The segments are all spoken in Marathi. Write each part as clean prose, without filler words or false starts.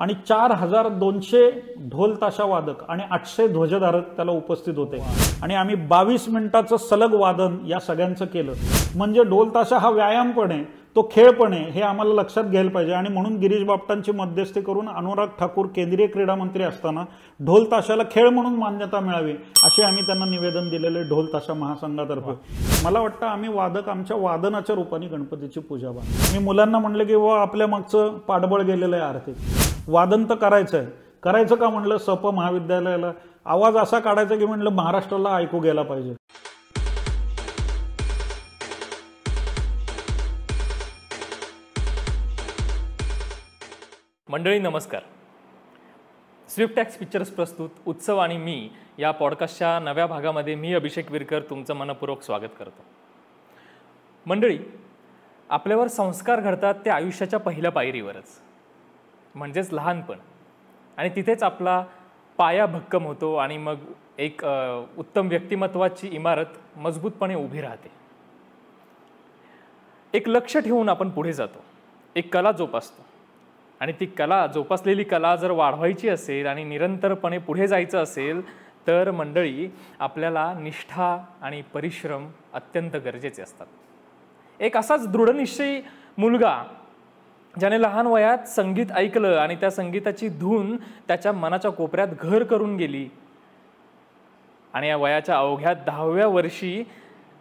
आणि 4200 ढोल ताशा वादक आणि 800 ध्वजधारक त्याला उपस्थित होते आणि आम्ही 22 मिनिटाचं सलग वादन या सगळ्यांचं केलं। म्हणजे ढोल ताशा हा व्यायाम पण आहे, तो खेळ पण आहे, हे आम्हाला लक्षात घ्यायला पाहिजे। आणि म्हणून गिरीश बापटांची मध्यस्थी करून अनुराग ठाकूर केंद्रीय क्रीडा मंत्री असताना ढोल ताशाला खेळ म्हणून मान्यता मिळावी असे आम्ही त्यांना निवेदन दिलेले ढोल ताशा महासंघातर्फे। मला वाटतं आम्ही वादक आमच्या वादनाच्या रूपाने गणपतीची पूजा बघा। मी मुलांना म्हणलं की आपल्या मागचं पाठबळ गेलेलं आहे आर्थिक वादन तर करायचं का म्हणलं सप महाविद्यालयाला आवाज असा काढायचा की म्हणलं महाराष्ट्राला ऐकू गेला पाहिजे। मंडळी नमस्कार। स्विफ्ट टॅक्स पिक्चर्स प्रस्तुत उत्सव आणि मी या पॉडकास्टच्या नव्या भागामध्ये मी अभिषेक विरकर तुमचं मनपूर्वक स्वागत करतो। मंडळी, आपल्यावर संस्कार घडतात ते आयुष्याच्या पहिल्या पायरीवरच, म्हणजेच लहानपण, आणि तिथेच आपला पाया भक्कम होतो आणि मग एक उत्तम व्यक्तिमत्वाची इमारत मजबूतपणे उभी राहते। एक लक्ष ठेवून आपण पुढे जातो, एक कला जोपासतो आणि ती कला जोपासलेली कला जर वाढवायची असेल आणि निरंतरपणे पुढे जायचं असेल तर मंडळी आपल्याला निष्ठा आणि परिश्रम अत्यंत गरजेचे असतात। एक असाच दृढनिश्चयी मुलगा ज्याने लहान वयात संगीत ऐकलं आणि त्या संगीताची धून त्याच्या मनाच्या कोपऱ्यात घर करून गेली आणि या वयाच्या अवघ्या 10व्या वर्षी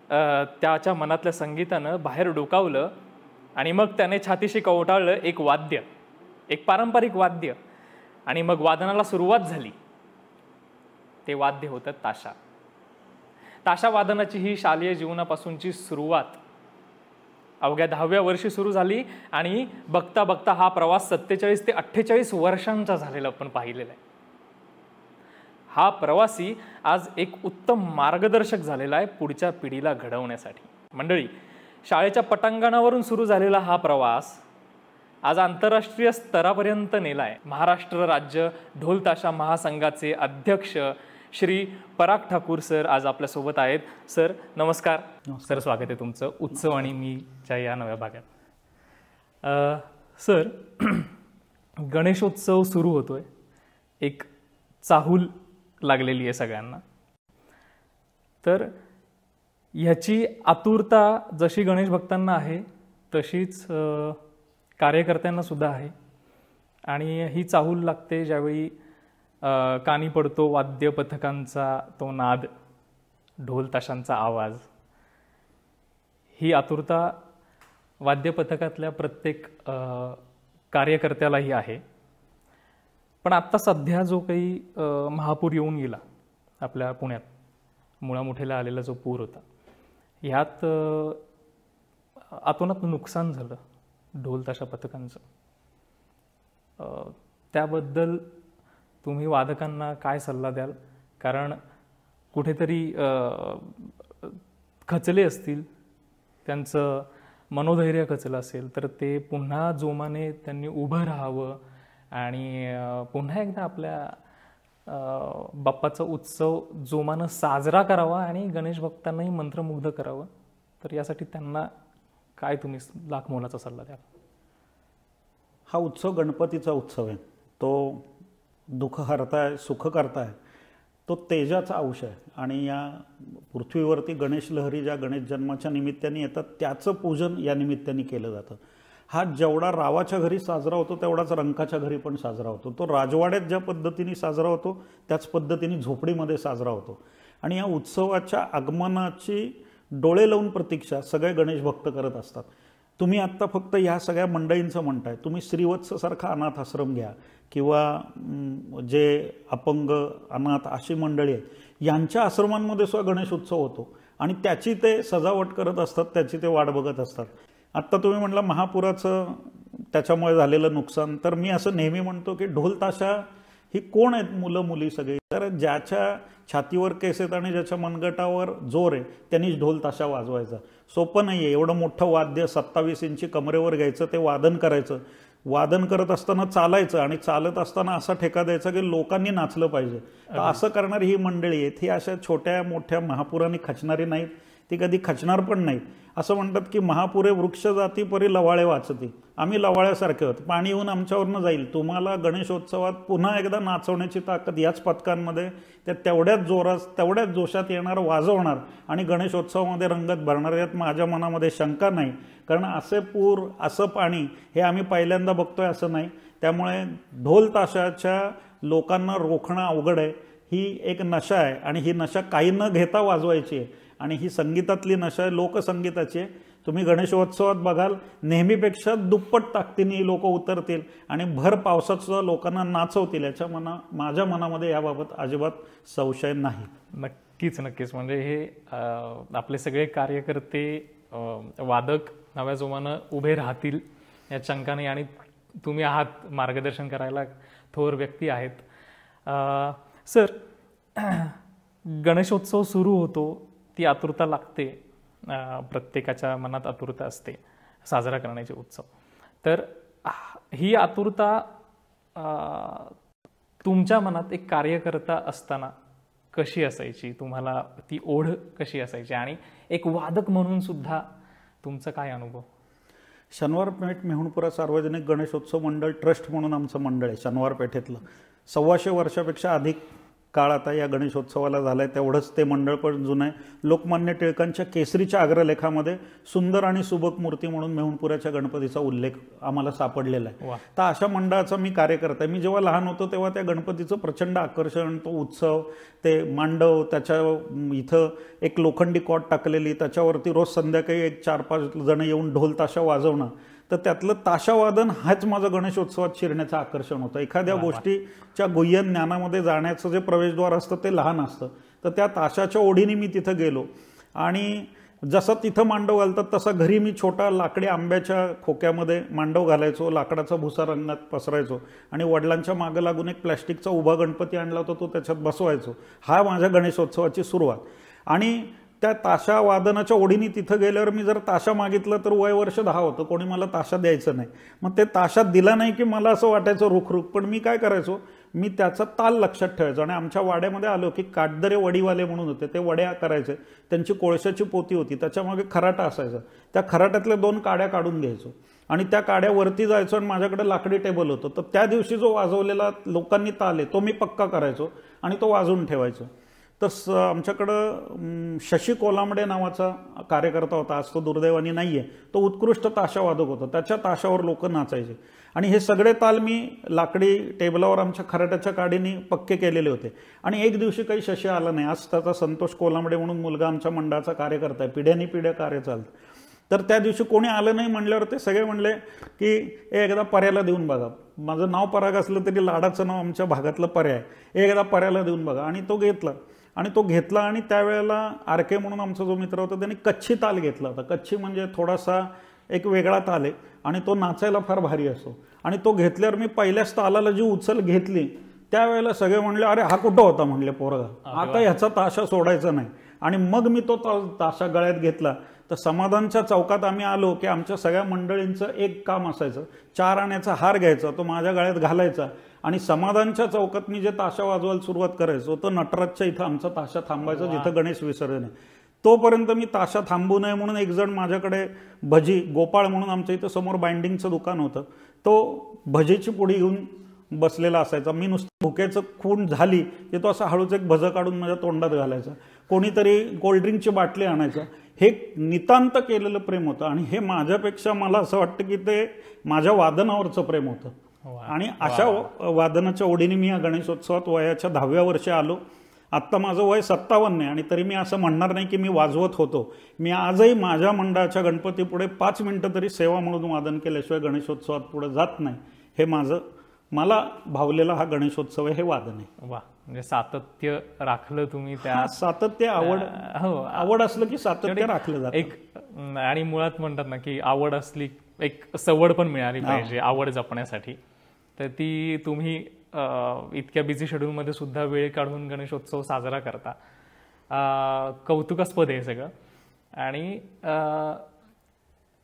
त्याच्या मनातल्या संगीतानं बाहेर डोकावलं आणि मग त्याने छातीशी कवटाळलं एक वाद्य, एक पारंपरिक वाद्य, आणि मग वादनाला सुरुवात झाली। ते वाद्य होतं ताशा। ताशा वादनाची ही शालेय जीवनापासूनची सुरुवात अवघ्या 10व्या वर्षी सुरू झाली आणि बघता बघता हा प्रवास 47 ते 48 वर्षांचा झालेला आपण पाहिलेला आहे। हा प्रवासी आज एक उत्तम मार्गदर्शक झालेला आहे पुढच्या पिढीला घडवण्यासाठी। मंडळी, शाळेच्या पटांगणावरून सुरू झालेला हा प्रवास आज आंतरराष्ट्रीय स्तरापर्यंत नेलाय। महाराष्ट्र राज्य ढोल ताशा महासंघाचे अध्यक्ष श्री पराग ठाकूर सर आज आपल्या सोबत आहेत। सर नमस्कार। सर स्वागत आहे तुमचं उत्सव आणि मीच्या या नव्या भागात। सर, गणेशोत्सव सुरू होतोय, एक चाहूल लागलेली आहे सगळ्यांना, तर ह्याची आतुरता जशी गणेश भक्तांना आहे तशीच कार्यकर्त्यांना सुद्धा आहे आणि ही चाहूल लागते ज्यावेळी कानी पडतो वाद्य पथकांचा तो नाद, ढोल ताशांचा आवाज। ही आतुरता वाद्य पथकातल्या प्रत्येक कार्यकर्त्यालाही आहे। पण आत्ता सध्या जो काही महापूर येऊन गेला आपल्या पुण्यात, मुळामुठेला आलेला जो पूर होता, ह्यात आतोनात नुकसान झालं ढोल ताशा पथकांचं। त्याबद्दल तुम्ही वादकांना काय सल्ला द्याल? कारण कुठेतरी खचले असतील, त्यांचं मनोधैर्य खचलं असेल, तर ते पुन्हा जोमाने त्यांनी उभं राहावं आणि पुन्हा एकदा आपल्या बाप्पाचा उत्सव जोमानं साजरा करावा आणि गणेश भक्तांनाही मंत्रमुग्ध करावं। तर यासाठी त्यांना काय तुम्ही लाख मोलाचा सल्ला द्याल? हा उत्सव गणपतीचा उत्सव आहे, तो दुःख हरताय सुख करताय, तो तेजाचा अंश आहे आणि या पृथ्वीवरती गणेश लहरी ज्या गणेश जन्माच्या निमित्ताने येतात त्याचं पूजन या निमित्ताने केलं जातं। हा जेवढा रावाच्या घरी साजरा होतो तेवढाच रंकाच्या घरी पण साजरा होतो। तो राजवाड्यात ज्या पद्धतीने साजरा होतो त्याच पद्धतीने झोपडीमध्ये साजरा होतो आणि या उत्सवाच्या आगमनाची डोळे लावून प्रतीक्षा सगळे गणेश भक्त करत असतात। तुम्ही आत्ता फक्त ह्या सगळ्या मंडळींचं म्हणताय, तुम्ही श्रीवत्ससारखा अनाथ आश्रम घ्या किंवा जे अपंग अनाथ अशी मंडळी आहेत, यांच्या आश्रमांमध्ये सुद्धा गणेश उत्सव होतो आणि त्याची ते सजावट करत असतात, त्याची ते वाट बघत असतात। आत्ता तुम्ही म्हटलं महापुराचं त्याच्यामुळे झालेलं नुकसान, तर मी असं नेहमी म्हणतो की ढोल ताशा ही कोण आहेत? मुलं मुली सगळी। तर ज्याच्या छातीवर केस आहेत आणि ज्याच्या मनगटावर जोर आहे त्यांनीच ढोल ताशा वाजवायचा। सोपं नाही आहे, एवढं मोठं वाद्य 27 इंची कमरेवर घ्यायचं, ते वादन करायचं, वादन करत असताना चालायचं आणि चालत असताना असा ठेका द्यायचा की लोकांनी नाचलं पाहिजे। तर असं करणारी ही मंडळी आहेत, ही अशा छोट्या मोठ्या महापुराने खचणारी नाहीत, ती कधी खचणार पण नाहीत. असं म्हणतात की महापुरे वृक्ष जाती परी लवाळे वाचती. आम्ही लवाळ्यासारखे होतो, पाणी येऊन आमच्यावरनं जाईल. तुम्हाला गणेशोत्सवात पुन्हा एकदा नाचवण्याची ताकद याच पथकांमध्ये, त्या तेवढ्याच जोरात तेवढ्याच जोशात येणार, वाजवणार आणि गणेशोत्सवामध्ये रंगत भरणार, यात माझ्या मनामध्ये शंका नाही. कारण असे पूर, असं पाणी हे आम्ही पहिल्यांदा बघतोय असं नाही. त्यामुळे ढोल ताशाच्या लोकांना रोखणं अवघड आहे. ही एक नशा आहे आणि ही नशा काही न घेता वाजवायची आहे. आणि ही संगीतातली नशा आहे, लोकसंगीताची आहे. तुम्ही गणेशोत्सवात बघाल नेहमीपेक्षा दुप्पट ताकदीने लोक उतरतील आणि भर पावसात सुद्धा लोकांना नाचवतील. माझ्या मनामध्ये याबाबत अजिबात संशय नाही. नक्कीच नक्कीच. म्हणजे हे आपले सगळे कार्यकर्ते, वादक नव्या जोमानं उभे राहतील या शंकाने, आणि तुम्ही आहात मार्गदर्शन करायला थोर व्यक्ती आहेत. सर, गणेशोत्सव सुरू होतो, ती आतुरता लागते, प्रत्येकाच्या मनात आतुरता असते साजरा करण्याचे उत्सव. तर ही आतुरता तुमच्या मनात एक कार्यकर्ता असताना कशी असायची? तुम्हाला ती ओढ कशी असायची? आणि एक वादक म्हणून सुद्धा तुमचा काय अनुभव? शनिवार पेठ मेहुणपुरा सार्वजनिक गणेशोत्सव मंडळ ट्रस्ट म्हणून आमचं मंडळ आहे शनिवार पेठेतलं. 125 वर्षापेक्षा अधिक काळ आता या गणेशोत्सवाला झाला आहे. तेवढंच ते मंडळ पण जुनं आहे. लोकमान्य टिळकांच्या केसरीच्या अग्रलेखामध्ये सुंदर आणि सुबक मूर्ती म्हणून मेहुणपुराच्या गणपतीचा उल्लेख आम्हाला सापडलेला आहे. तर अशा मंडळाचा मी कार्यकर्ता आहे. मी जेव्हा लहान होतो तेव्हा त्या गणपतीचं प्रचंड आकर्षण, तो उत्सव, ते मांडव, त्याच्या इथं एक लोखंडी कॉट टाकलेली, त्याच्यावरती रोज संध्याकाळी एक 4-5 जण येऊन ढोल ताशा वाजवणं. तर त्यातलं ताशावादन हाच माझं गणेशोत्सवात शिरण्याचं आकर्षण होतं. एखाद्या गोष्टीच्या गुह्यन ज्ञानामध्ये जाण्याचं जे प्रवेशद्वार असतं ते लहान असतं. तर त्या ताशाच्या ओढीने मी तिथं गेलो आणि जसं तिथं मांडव घालतात तसा घरी मी छोटा लाकडी आंब्याच्या खोक्यामध्ये मांडव घालायचो, लाकडाचा भुसा रंगात पसरायचो आणि वडिलांच्या मागं लागून एक प्लॅस्टिकचा उभा गणपती आणला होता, तो त्याच्यात बसवायचो. हा माझ्या गणेशोत्सवाची सुरुवात. आणि त्या ताशा वादनाच्या ओढीने तिथं गेल्यावर मी जर ताशा मागितलं तर वय वर्ष 10 होतं, कोणी मला ताशा द्यायचं नाही. मग ते ताशा दिला नाही की मला असं वाटायचं रुखरुख. पण मी काय करायचो, मी त्याचा ताल लक्षात ठेवायचो. आणि आमच्या वाड्यामध्ये आलो की काटदरे वडीवाले म्हणून होते, ते वड्या करायचे. त्यांची कोळशाची पोती होती, त्याच्यामागे खराटा असायचा. त्या खराट्यातल्या 2 काड्या काढून घ्यायचो आणि त्या काड्यावरती जायचो आणि माझ्याकडे लाकडी टेबल होतं. तर त्या दिवशी जो वाजवलेला लोकांनी ताल आहे तो मी पक्का करायचो आणि तो वाजवून ठेवायचो. तर आमच्याकडं शशी कोलामडे नावाचा कार्यकर्ता होता, आज तो दुर्दैवानी नाही आहे. तो उत्कृष्ट ताशावादक होता. त्याच्या ताशावर लोक नाचायचे आणि हे सगळे ताल मी लाकडी टेबलावर आमच्या खराट्याच्या काडीने पक्के केलेले होते. आणि एक दिवशी काही शशी आला नाही. आज त्याचा संतोष कोलामडे म्हणून मुलगा आमच्या मंडळाचा कार्यकर्ता आहे, पिढ्यानिपिढ्या कार्य चालतं. तर त्या दिवशी कोणी आलं नाही म्हणल्यावर ते सगळे म्हणले की एकदा पर्याला देऊन बघा. माझं नाव पराग असलं तरी लाडाचं नाव आमच्या भागातलं पर्याय, एकदा पर्याला देऊन बघा. आणि तो घेतला आणि त्यावेळेला आरके म्हणून आमचा जो मित्र होता त्याने कच्छी ताल घेतला होता. कच्छी म्हणजे थोडासा एक वेगळा ताल आहे आणि तो नाचायला फार भारी असतो. आणि तो घेतल्यावर मी पहिल्याच तालाला जी उचल घेतली त्यावेळेला सगळे म्हणले, अरे हा कुठं होता म्हणले पोरगा, आता ह्याचा ताशा सोडायचा नाही. आणि मग मी तो ताशा गळ्यात घेतला. तर समाधानच्या चौकात आम्ही आलो की आमच्या सगळ्या मंडळींचं एक काम असायचं, 4 आण्याचा हार घ्यायचा, तो माझ्या गळ्यात घालायचा आणि समाधानच्या चौकात मी जे ताशा वाजवायला सुरुवात करायचो तो नटराजच्या इथं आमचा ताशा थांबायचा, जिथं गणेश विसर्जन आहे. तोपर्यंत मी ताशा थांबू नये म्हणून एक जण माझ्याकडे भजी, गोपाळ म्हणून आमच्या इथं समोर बाइंडिंगचं दुकान होतं, तो भजीची पुडी घेऊन बसलेला असायचा. मी नुसतं भुकेचं खूण झाली की तो असं हळूच एक भजं काढून माझ्या तोंडात घालायचा. कोणीतरी कोल्ड्रिंकची बाटली आणायचं. हे नितांत केलेलं प्रेम होतं. आणि हे माझ्यापेक्षा मला असं वाटतं की ते माझ्या वादनावरचं प्रेम होतं. आणि अशा वादनाच्या ओढीने मी या गणेशोत्सवात वयाच्या 10व्या वर्षी आलो. आत्ता माझं वय 57 आहे आणि तरी मी असं म्हणणार नाही की मी वाजवत होतो. मी आजही माझ्या मंडळाच्या गणपतीपुढे 5 मिनिटं तरी सेवा म्हणून वादन केल्याशिवाय गणेशोत्सवात पुढे जात नाही. हे मला भावलेला हा गणेशोत्सव आहे, हे वादन आहे. वा, म्हणजे सातत्य राखलं तुम्ही. त्या सातत्य, आवड असलं की सातत्य राखलं जातं. एक आणि मुळात म्हणतात ना की आवड असली, एक सवड पण मिळाली पाहिजे आवड जपण्यासाठी. तर ती तुम्ही इतक्या बिझी शेड्यूलमध्ये सुद्धा वेळ काढून गणेशोत्सव साजरा करता. कौतुकास्पद आहे सगळं. आणि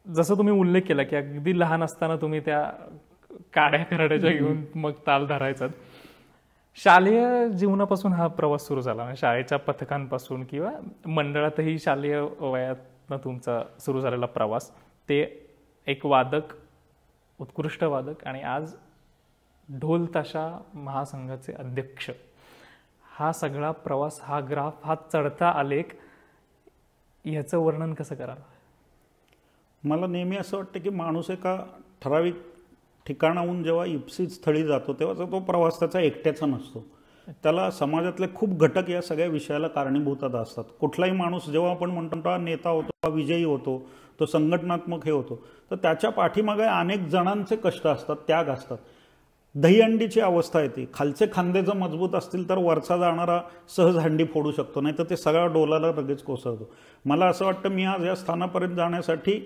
जसं तुम्ही उल्लेख केला की अगदी लहान असताना तुम्ही त्या काड्या खराड्याच्या घेऊन मग ताल धरायचात. शालेय जीवनापासून हा प्रवास सुरू झाला, शाळेच्या पथकांपासून किंवा मंडळातही शालेय वयातनं तुमचा सुरू झालेला प्रवास, ते एक वादक, उत्कृष्ट वादक आणि आज ढोल ताशा महासंघाचे अध्यक्ष, हा सगळा प्रवास, हा ग्राफ, हा चढता आलेख, ह्याचं वर्णन कसं कराल? मला नेहमी असं वाटतं की माणूस एका ठराविक ठिकाणाहून जेव्हा इप्सित स्थळी जातो तेव्हाचा तो प्रवास त्याचा एकट्याचा नसतो. त्याला समाजातले खूप घटक या सगळ्या विषयाला कारणीभूत असतात. कुठलाही माणूस जेव्हा आपण म्हणतो हा नेता होतो, हा विजयी होतो, तो संघटनात्मक हे होतो, तर त्याच्या पाठीमागे अनेक जणांचे कष्ट असतात, त्याग असतात. दहीहंडीची अवस्था येते. खालचे खांदे जर मजबूत असतील तर वरचा जाणारा सहज हंडी फोडू शकतो, नाही तर ते सगळ्या डोलाला लगेच कोसळतो. मला असं वाटतं मी आज या स्थानापर्यंत जाण्यासाठी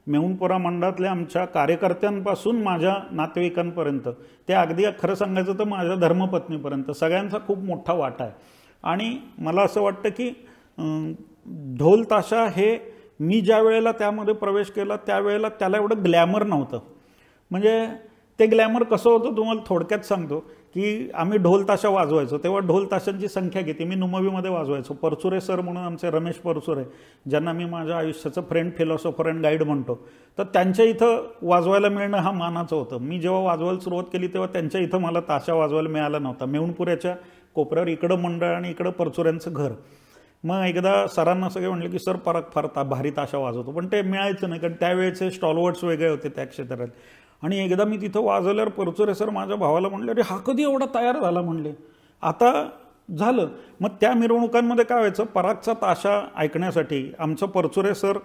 मेहुणपुरा मंडळातल्या आमच्या कार्यकर्त्यांपासून माझ्या नातेवाईकांपर्यंत, ते अगदी खरं सांगायचं तर माझ्या धर्मपत्नीपर्यंत सगळ्यांचा खूप मोठा वाटा आहे. आणि मला असं वाटतं की ढोल ताशा हे मी ज्या वेळेला त्यामध्ये प्रवेश केला त्यावेळेला त्याला एवढं ग्लॅमर नव्हतं. म्हणजे ते ग्लॅमर कसं होतं तुम्हाला थोडक्यात सांगतो की आम्ही ढोल ताशा वाजवायचो तेव्हा ढोल ताशांची संख्या किती, मी नुमवीमध्ये वाजवायचो. परचुरे सर म्हणून आमचे रमेश परचुरे, ज्यांना मी माझ्या आयुष्याचं फ्रेंड, फिलॉसॉफर अँड गाईड म्हणतो, तर त्यांच्या इथं वाजवायला मिळणं हा मानाचं होतं. मी जेव्हा वाजवायला सुरुवात केली तेव्हा त्यांच्या इथं मला ताशा वाजवायला मिळाला नव्हता. मेहुणपुऱ्याच्या कोपऱ्यावर इकडं मंडळ आणि इकडं परचुऱ्यांचं घर. मग एकदा सरांना सगळे म्हणले की सर फार भारी ताशा वाजवतो, पण ते मिळायचं नाही कारण त्यावेळेचे स्टॉलवर्ड्स वेगळे होते त्या क्षेत्रात. आणि एकदा मी तिथं वाजवल्यावर परचुरे सर माझ्या भावाला म्हणले, अरे हा कधी एवढा तयार झाला म्हणले. आता झालं. मग त्या मिरवणुकांमध्ये काय व्हायचं, परागचा ताशा ऐकण्यासाठी आमचं परचुरे सर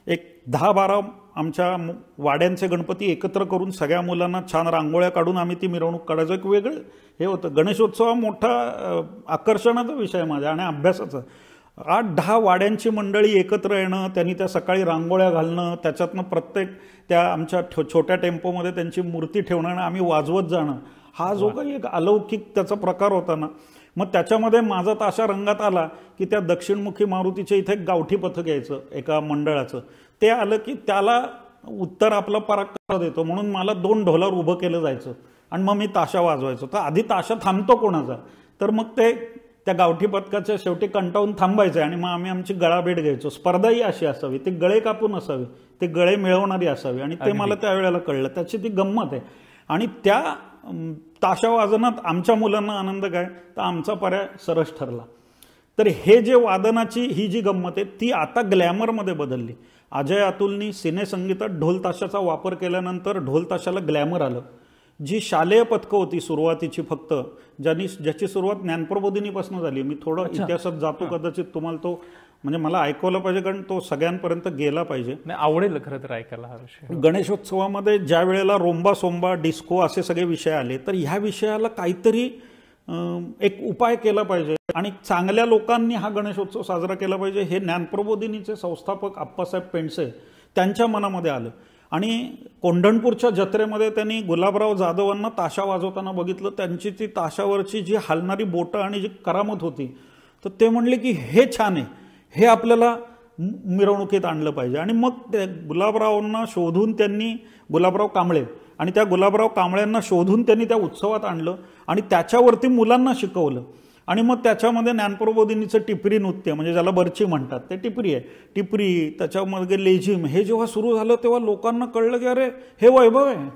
एक 10-12 आमच्या वाड्यांचे गणपती एकत्र करून सगळ्या मुलांना छान रांगोळ्या काढून आम्ही ती मिरवणूक काढायचो. एक वेगळं हे होतं. गणेशोत्सव हा मोठा आकर्षणाचा विषय माझ्या आणि अभ्यासाचा. 8-10 वाड्यांची मंडळी एकत्र येणं, त्यांनी त्या सकाळी रांगोळ्या घालणं, त्याच्यातनं प्रत्येक त्या आमच्या छोट्या टेम्पोमध्ये त्यांची मूर्ती ठेवणं आणि आम्ही वाजवत जाणं, हा जो काही एक अलौकिक त्याचा प्रकार होता ना. मग त्याच्यामध्ये माझा ताशा रंगात आला की त्या दक्षिणमुखी मारुतीच्या इथे एक गावठी पथक यायचं एका मंडळाचं. ते आलं की त्याला उत्तर आपला पराग देतो म्हणून मला 2 ढोलावर उभं केलं जायचं आणि मग मी ताशा वाजवायचो. तर आधी ताशा थांबतो कोणाचा, तर मग ते त्या गावठी पथकाच्या शेवटी कंटाळून थांबायचं आणि मग आम्ही आमची गळाभेट घ्यायचो. स्पर्धाही अशी असावी, ते गळे कापून असावे, ते गळे मिळवणारी असावी. आणि ते मला त्यावेळेला कळलं, त्याची ती गंमत आहे. आणि त्या ताशा वाजनात आमच्या मुलांना आनंद काय, तर आमचा पर्याय सरस ठरला. तर हे जे वादनाची ही जी गंमत आहे ती आता ग्लॅमरमध्ये बदलली. अजय अतुलनी सिनेसंगीतात ढोल ताशाचा वापर केल्यानंतर ढोल ताशाला ग्लॅमर आलं. जी शालेय पथकं होती सुरुवातीची फक्त, ज्याची सुरुवात ज्ञानप्रबोधिनीपासून झाली. मी थोडं इतिहासात जातो, कदाचित तुम्हाला तो म्हणजे मला ऐकवलं पाहिजे कारण तो सगळ्यांपर्यंत गेला पाहिजे. आवडेल खरं तर ऐकायला हा विषय. गणेशोत्सवामध्ये ज्या वेळेला रोंबा सोंबा डिस्को असे सगळे विषय आले तर ह्या विषयाला काहीतरी एक उपाय केला पाहिजे आणि चांगल्या लोकांनी हा गणेशोत्सव साजरा केला पाहिजे. हे ज्ञानप्रबोधिनीचे संस्थापक आप्पासाहेब पेंडसे त्यांच्या मनामध्ये आलं. आणि कोंढणपूरच्या जत्रेमध्ये त्यांनी गुलाबराव जाधवांना ताशा वाजवताना बघितलं. त्यांची ती ताशावरची जी हलणारी बोटं आणि जी करामत होती, तर ते म्हणले की हे छान आहे, हे आपल्याला मिरवणुकीत आणलं पाहिजे. आणि मग ते गुलाबरावांना शोधून त्यांनी, गुलाबराव कांबळे, आणि त्या गुलाबराव कांबळ्यांना शोधून त्यांनी त्या उत्सवात आणलं आणि त्याच्यावरती मुलांना शिकवलं. आणि मग त्याच्यामध्ये ज्ञानप्रबोधिनीचं टिपरी नृत्य, म्हणजे ज्याला बर्ची म्हणतात, ते टिपरी आहे. टिपरी, त्याच्यामध्ये लेझिम, हे जेव्हा सुरू झालं तेव्हा लोकांना कळलं की अरे हे वैभव आहे.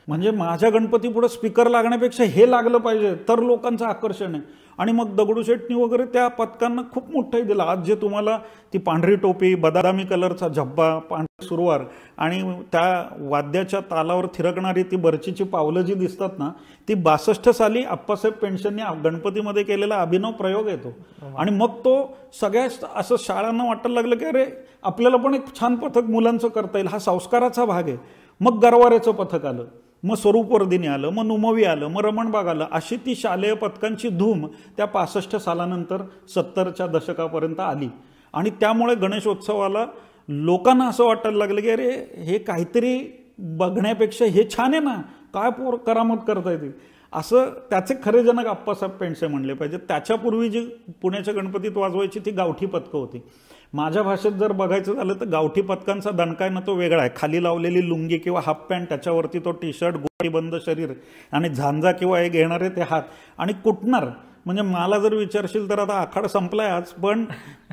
म्हणजे माझ्या गणपती पुढे स्पीकर लागण्यापेक्षा हे लागलं पाहिजे तर लोकांचं आकर्षण आहे. आणि मग दगडूशेठनी वगैरे त्या पथकांना खूप मोठंही दिलं. आज जे तुम्हाला ती पांढरी टोपी, बदामी कलरचा झब्बा, पांढरी सुरवार आणि त्या वाद्याच्या तालावर थिरकणारी ती बर्चीची पावलं जी दिसतात ना, ती 62 साली आप्पासाहेब पेंडसेंनी गणपतीमध्ये केलेला अभिनव प्रयोग येतो. आणि मग तो सगळ्या असं शाळांना वाटायला लागलं की अरे आपल्याला पण एक छान पथक मुलांचं करता येईल, हा संस्काराचा भाग आहे. मग गरवाऱ्याचं पथक आलं, मग स्वरूपवर्धिनी आलं, मग नुमवी आलं, मग रमणबाग आलं. अशी ती शालेय पथकांची धूम त्या 65 सालानंतर 70च्या दशकापर्यंत आली. आणि त्यामुळे गणेशोत्सवाला लोकांना असं वाटायला लागलं की अरे हे काहीतरी बघण्यापेक्षा हे छान आहे ना, काय करामत करता येते. असं त्याचे खरे जनक आप्पासाहेब पेंडसे म्हणले पाहिजे. त्याच्यापूर्वी जी पुण्याच्या गणपतीत वाजवायची ती गावठी पथकं होती. माझ्या भाषेत जर बघायचं झालं तर गावठी पथकांचा दणका आहे ना तो वेगळा आहे. खाली लावलेली लुंगी किंवा हाफ पॅन्ट, त्याच्यावरती तो टी शर्ट, गोटीबंद शरीर आणि झांजा किंवा हे घेणारे ते हात आणि कुटणार. म्हणजे मला जर विचारशील तर आता आखाड संपलाय आज, पण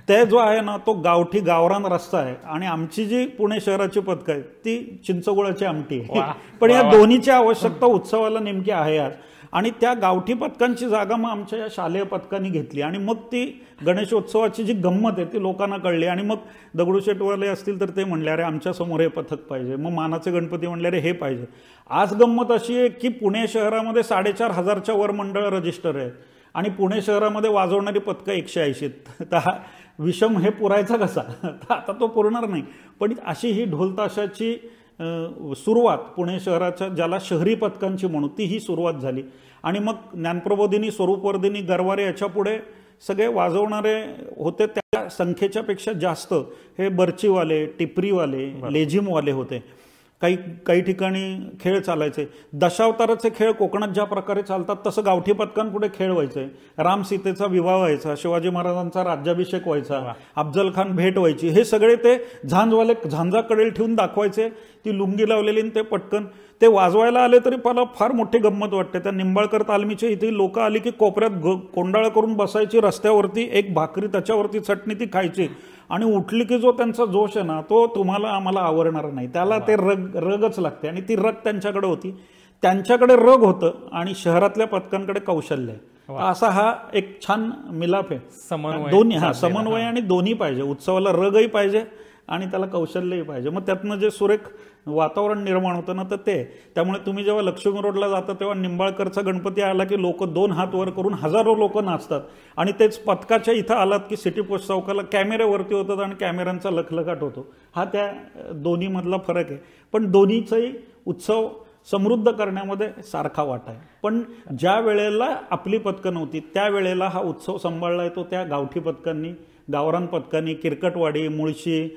ते जो आहे ना तो गावठी गावरान रस्ता आहे. आणि आमची जी पुणे शहराची पथकं आहे ती चिंचगुळाची आमटी आहे. पण या दोन्हीची आवश्यकता उत्सवाला नेमकी आहे आज. आणि त्या गावठी पथकांची जागा मग आमच्या या शालेय पथकांनी घेतली आणि मग ती गणेशोत्सवाची जी गंमत आहे ती लोकांना कळली. आणि मग दगडूशेठवाले असतील तर ते म्हणले अरे आमच्या समोर हे पथक पाहिजे, मग मानाचे गणपती म्हणले अरे हे पाहिजे. आज गंमत अशी आहे की पुणे शहरामध्ये 4,500च्या वर मंडळ रजिस्टर आहेत आणि पुणे शहरामध्ये वाजवणारी पथकं 180. तर हा विषम हे पुरायचा कसा? तर आता तो पुरणार नाही. पण अशी ही ढोलताशाची सुरुवात पुणे शहराच्या, ज्याला शहरी पथकांची म्हणू, ती ही सुरुवात झाली. आणि मग ज्ञानप्रबोधिनी, स्वरूपवर्धिनी, गरवारे याच्या पुढे सगळे वाजवणारे होते. त्या संख्येच्या पेक्षा जास्त हे बर्चीवाले, टिपरीवाले, लेझिमवाले होते. काही ठिकाणी खेळ चालायचे. दशावताराचे खेळ कोकणात ज्या प्रकारे चालतात तसं गावठी पथकांपुढे खेळ व्हायचे. राम सीतेचा विवाह व्हायचा, शिवाजी महाराजांचा राज्याभिषेक व्हायचा, अफजल खान भेट व्हायची. हे सगळे ते झांजवाले झांजा कडेल ठेवून दाखवायचे. ती लुंगी लावलेली ते पटकन ते वाजवायला आले तरी मला फार मोठी गंमत वाटते. त्या निंबाळकर तालमीचे इथे लोक आली की कोपऱ्यात कोंडाळा करून बसायची रस्त्यावरती, एक भाकरी त्याच्यावरती चटणी ती खायची आणि उठली की जो त्यांचा जोश आहे ना तो तुम्हाला आम्हाला आवडणार नाही. त्याला ते रगच लागते आणि ती रग त्यांच्याकडे होती. त्यांच्याकडे रग होतं आणि शहरातल्या पथकांकडे कौशल्य आहे. असा हा एक छान मिलाप आहे. दोन्ही समन्वय आणि दोन्ही पाहिजे. उत्सवाला रगही पाहिजे आणि त्याला कौशल्यही पाहिजे. मग त्यातनं जे सुरेख वातावरण निर्माण होतं ना तर ते. त्यामुळे तुम्ही जेव्हा लक्ष्मी रोडला जाता तेव्हा निंबाळकरचा गणपती आला की लोक 2 हात वर करून हजारो लोक नाचतात. आणि तेच पथकाच्या इथं आलात की सिटी पोस्ट चौकाला कॅमेरे वरती होतात आणि कॅमेऱ्यांचा लखलखाट होतो. हा त्या दोन्हीमधला फरक आहे. पण दोन्हीचाही उत्सव समृद्ध करण्यामध्ये सारखा वाटा आहे. पण ज्या वेळेला आपली पथकं नव्हती त्यावेळेला हा उत्सव सांभाळला तो त्या गावठी पथकांनी, गावरान पथकांनी, किरकटवाडी, मुळशी,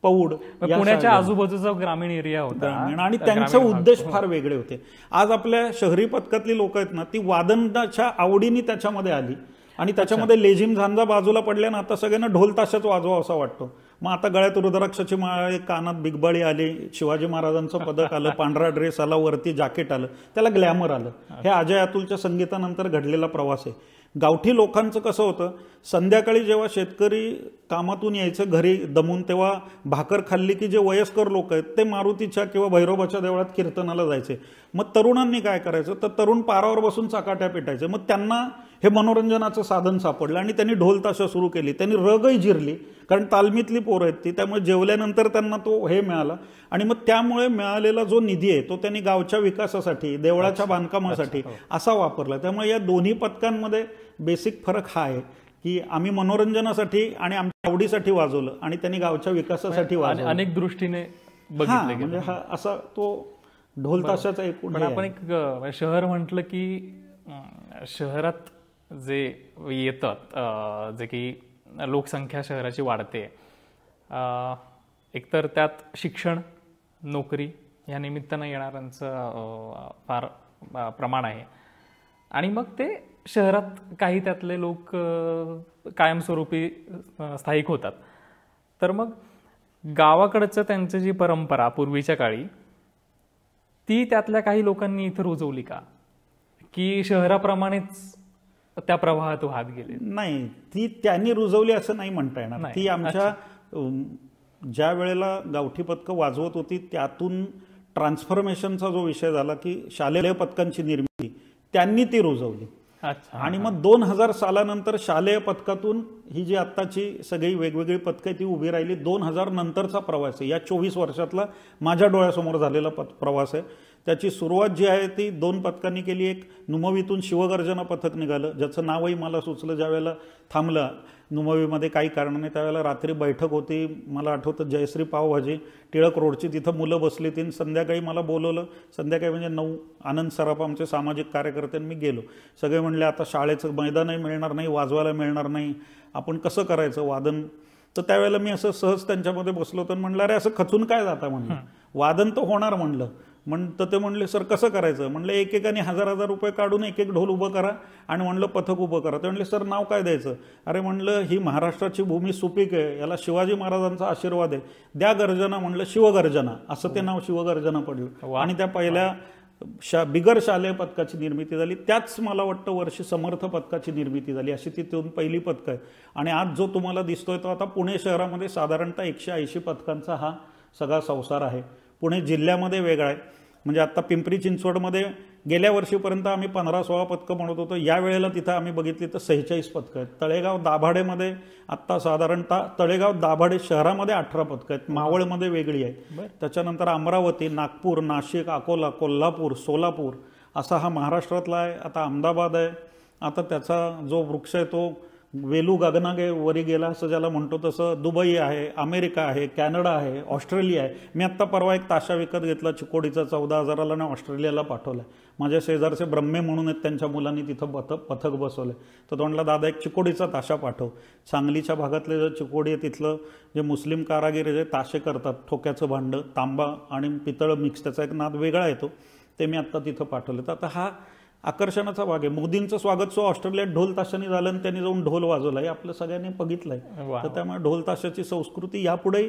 पौड, पुण्याच्या आजूबाजूचा ग्रामीण एरिया होता आणि त्यांचे उद्देश फार वेगळे होते. आज आपल्या शहरी पथकातली लोक आहेत ना ती वादनाच्या आवडीने त्याच्यामध्ये आली आणि त्याच्यामध्ये लेझिम झांजा बाजूला पडल्या ना आता सगळ्यांना ढोल ताशाच वाजवा असा वाटतो. मग आता गळ्यात रुद्राक्षाची माळ, कानात बिगबाळी आली, शिवाजी महाराजांचं पदक आलं, पांढरा ड्रेस आला, वरती जॅकेट आलं, त्याला ग्लॅमर आलं. हे अजय अतुलच्या संगीतानंतर घडलेला प्रवास आहे. गावठी लोकांचं कसं होतं, संध्याकाळी जेव्हा शेतकरी कामातून यायचं घरी दमून तेव्हा भाकर खाल्ली की जे वयस्कर लोक आहेत ते मारुतीच्या किंवा भैरोबाच्या देवळात कीर्तनाला जायचे. मग तरुणांनी काय करायचं तर तरुण पारावर बसून चाकाट्या पेटायचे. मग त्यांना हे मनोरंजनाचं साधन सापडलं आणि त्यांनी ढोल ताशा सुरू केली. त्यांनी रगही जिरली कारण तालमीतली पोरं आहेत ती. त्यामुळे जेवल्यानंतर त्यांना तो हे मिळाला आणि मग त्यामुळे मिळालेला जो निधी आहे तो त्यांनी गावच्या विकासासाठी, देवळाच्या बांधकामासाठी असा वापरला. त्यामुळे या दोन्ही पथकांमध्ये बेसिक फरक हा आहे की आम्ही मनोरंजनासाठी आणि आमच्या आवडीसाठी वाजवलं आणि त्यांनी गावच्या विकासासाठी वाजवलं. अनेक दृष्टीने बघितलं म्हणजे हा असा तो ढोल ताशाचा एक. पण आपण एक शहर म्हटलं की शहरात जे येतात, जे की लोकसंख्या शहराची वाढते, एकतर त्यात शिक्षण, नोकरी या निमित्तानं येणाऱ्यांचं फार प्रमाण आहे आणि मग ते शहरात काही त्यातले लोक कायमस्वरूपी स्थायिक होतात. तर मग गावाकडचं त्यांची जी परंपरा पूर्वीच्या काळी ती त्यातल्या काही लोकांनी इथं रुजवली का, की शहराप्रमाणेच त्या प्रवाहात वाहत गेले? नाही, ती त्यांनी रुजवली असं नाही म्हणता येणार. ती आमच्या ज्या वेळेला गावठी पथकं वाजवत होती त्यातून ट्रान्सफॉर्मेशनचा जो विषय झाला की शालेय पथकांची निर्मिती, त्यांनी ती रुजवली. आणि मग 2000 सालानंतर शालेय पथकातून ही जी आत्ताची सगळी वेगवेगळी पथकं ती उभी राहिली. 2000 नंतरचा प्रवास आहे, या 24 वर्षातला माझ्या डोळ्यासमोर झालेला प्रवास आहे. त्याची सुरुवात जी आहे ती 2 पथकांनी केली. एक नुमवीतून शिवगर्जना पथक निघालं, ज्याचं नावही मला सुचलं ज्यावेळेला थांबलं नुमवीमध्ये काही कारणाने. त्यावेळेला रात्री बैठक होती, मला आठवतं जयश्री पावभाजी टिळक रोडची, तिथं मुलं बसली. तीन संध्याकाळी मला बोलवलं, संध्याकाळी म्हणजे 9. आनंद सराफ आमचे सामाजिक कार्यकर्ते, मी गेलो. सगळे म्हणले आता शाळेचं मैदानही मिळणार नाही, वाजवायला मिळणार नाही, आपण कसं करायचं वादन. तर त्यावेळेला मी असं सहज त्यांच्यामध्ये बसलो तर म्हणलं अरे असं खचून काय जाता म्हणलं, वादन तर होणार म्हणलं. तर ते म्हणले सर कसं करायचं. म्हणलं एकेकाने 1000 रुपये काढून एक ढोल उभं करा आणि म्हणलं पथक उभं करा. ते म्हणले सर नाव काय द्यायचं. अरे म्हणलं ही महाराष्ट्राची भूमी सुपीक आहे, याला शिवाजी महाराजांचा आशीर्वाद आहे, द्या गर्जना. म्हणलं शिवगर्जना, असं ते नाव शिवगर्जना पडलं. आणि त्या पहिल्या बिगर शालेय पथकाची निर्मिती झाली. त्याच मला वाटतं वर्षी समर्थ पथकाची निर्मिती झाली. अशी ती पहिली पथकं आहे. आणि आज जो तुम्हाला दिसतोय तो आता पुणे शहरामध्ये साधारणतः 180 पथकांचा हा सगळा संसार आहे. पुणे जिल्ह्यामध्ये वेगळा आहे. म्हणजे आता पिंपरी चिंचवडमध्ये गेल्या वर्षीपर्यंत आम्ही 15-16 पथकं म्हणत होतो. यावेळेला तिथं आम्ही बघितली तर 46 पथकं आहेत. तळेगाव दाभाडेमध्ये आत्ता साधारणतः तळेगाव दाभाडे शहरामध्ये 18 पथकं आहेत. मावळमध्ये वेगळी आहे. त्याच्यानंतर अमरावती, नागपूर, नाशिक, अकोला, कोल्हापूर, सोलापूर असा हा महाराष्ट्रातला आहे. आता अहमदाबाद आहे. आता त्याचा जो वृक्ष आहे तो वेलू गगनागे वरी गेला असं ज्याला म्हणतो तसं दुबई आहे, अमेरिका आहे, कॅनडा आहे, ऑस्ट्रेलिया आहे. मी आत्ता परवा एक ताशा विकत घेतला चिकोडीचा 14,000ला आणि ऑस्ट्रेलियाला पाठवला. माझ्या शेजारचे ब्रह्मे म्हणून आहेत, त्यांच्या मुलांनी तिथं पथक बसवलं. तर तो म्हणला दादा एक चिकोडीचा ताशा पाठव. सांगलीच्या भागातले जे चिकोडी आहे तिथलं जे मुस्लिम कारागीर जे ताशे करतात, ठोक्याचं भांडं, तांबा आणि पितळ मिक्स, त्याचा एक नाद वेगळा येतो, ते मी आत्ता तिथं पाठवलं. तर आता हा आकर्षणाचा भाग आहे. मोदींचं स्वागत ऑस्ट्रेलियात ढोल ताशाने झालं आणि त्यांनी जाऊन ढोल वाजवला, हे आपलं सगळ्यांनी बघितलंय. तर त्यामुळे ढोल ताशाची संस्कृती यापुढे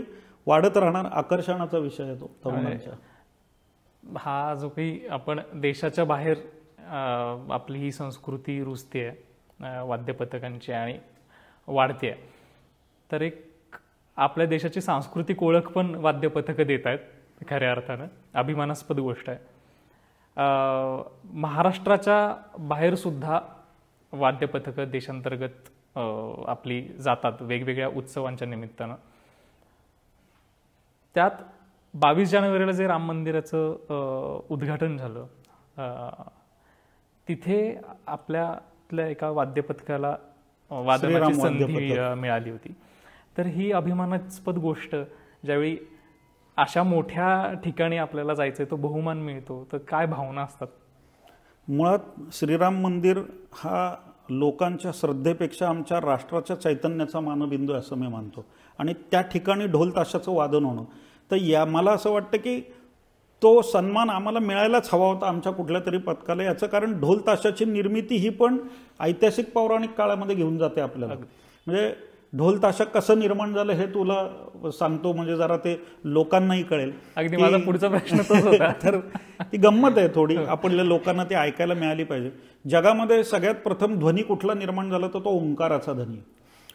वाढत राहणार. आकर्षणाचा विषय आहे तो तरुणांच्या. हा जो काही आपण देशाच्या बाहेर आपली ही संस्कृती रुजते वाद्यपथकांची आणि वाढते, तर एक आपल्या देशाची सांस्कृतिक ओळख पण वाद्यपथकं देत आहेत खऱ्या अर्थानं. अभिमानास्पद गोष्ट आहे. महाराष्ट्राच्या बाहेर सुद्धा वाद्यपथकं देशांतर्गत आपली जातात वेगवेगळ्या उत्सवांच्या निमित्तानं. त्यात 22 जानेवारीला जे राम मंदिराचं उद्घाटन झालं, तिथे आपल्यातल्या एका वाद्यपथकाला वादनाची संधी मिळाली होती. तर ही अभिमानास्पद गोष्ट, ज्यावेळी अशा मोठ्या ठिकाणी आपल्याला जायचंय, तो बहुमान मिळतो, तर काय भावना असतात. मुळात श्रीराम मंदिर हा लोकांच्या श्रद्धेपेक्षा आमच्या राष्ट्राच्या चैतन्याचा मानबिंदू असं मी मानतो. आणि त्या ठिकाणी ढोल ताशाचं वादन होणं, तर मला असं वाटतं की तो सन्मान आम्हाला मिळायलाच हवा होता आमच्या कुठल्या तरी पथकाला. याचं कारण ढोल ताशाची निर्मिती ही पण ऐतिहासिक पौराणिक काळामध्ये घेऊन जाते आपल्याला. म्हणजे ढोल ताशा कसं निर्माण झालं हे तुला सांगतो, म्हणजे जरा ते लोकांनाही कळेल. अगदी माझा पुढचा प्रश्न तोच होता. तर ती गंमत आहे थोडी, आपल्या लोकांना ते ऐकायला मिळाली पाहिजे. जगामध्ये सगळ्यात प्रथम ध्वनी कुठला निर्माण झाला तर तो ओंकाराचा ध्वनी.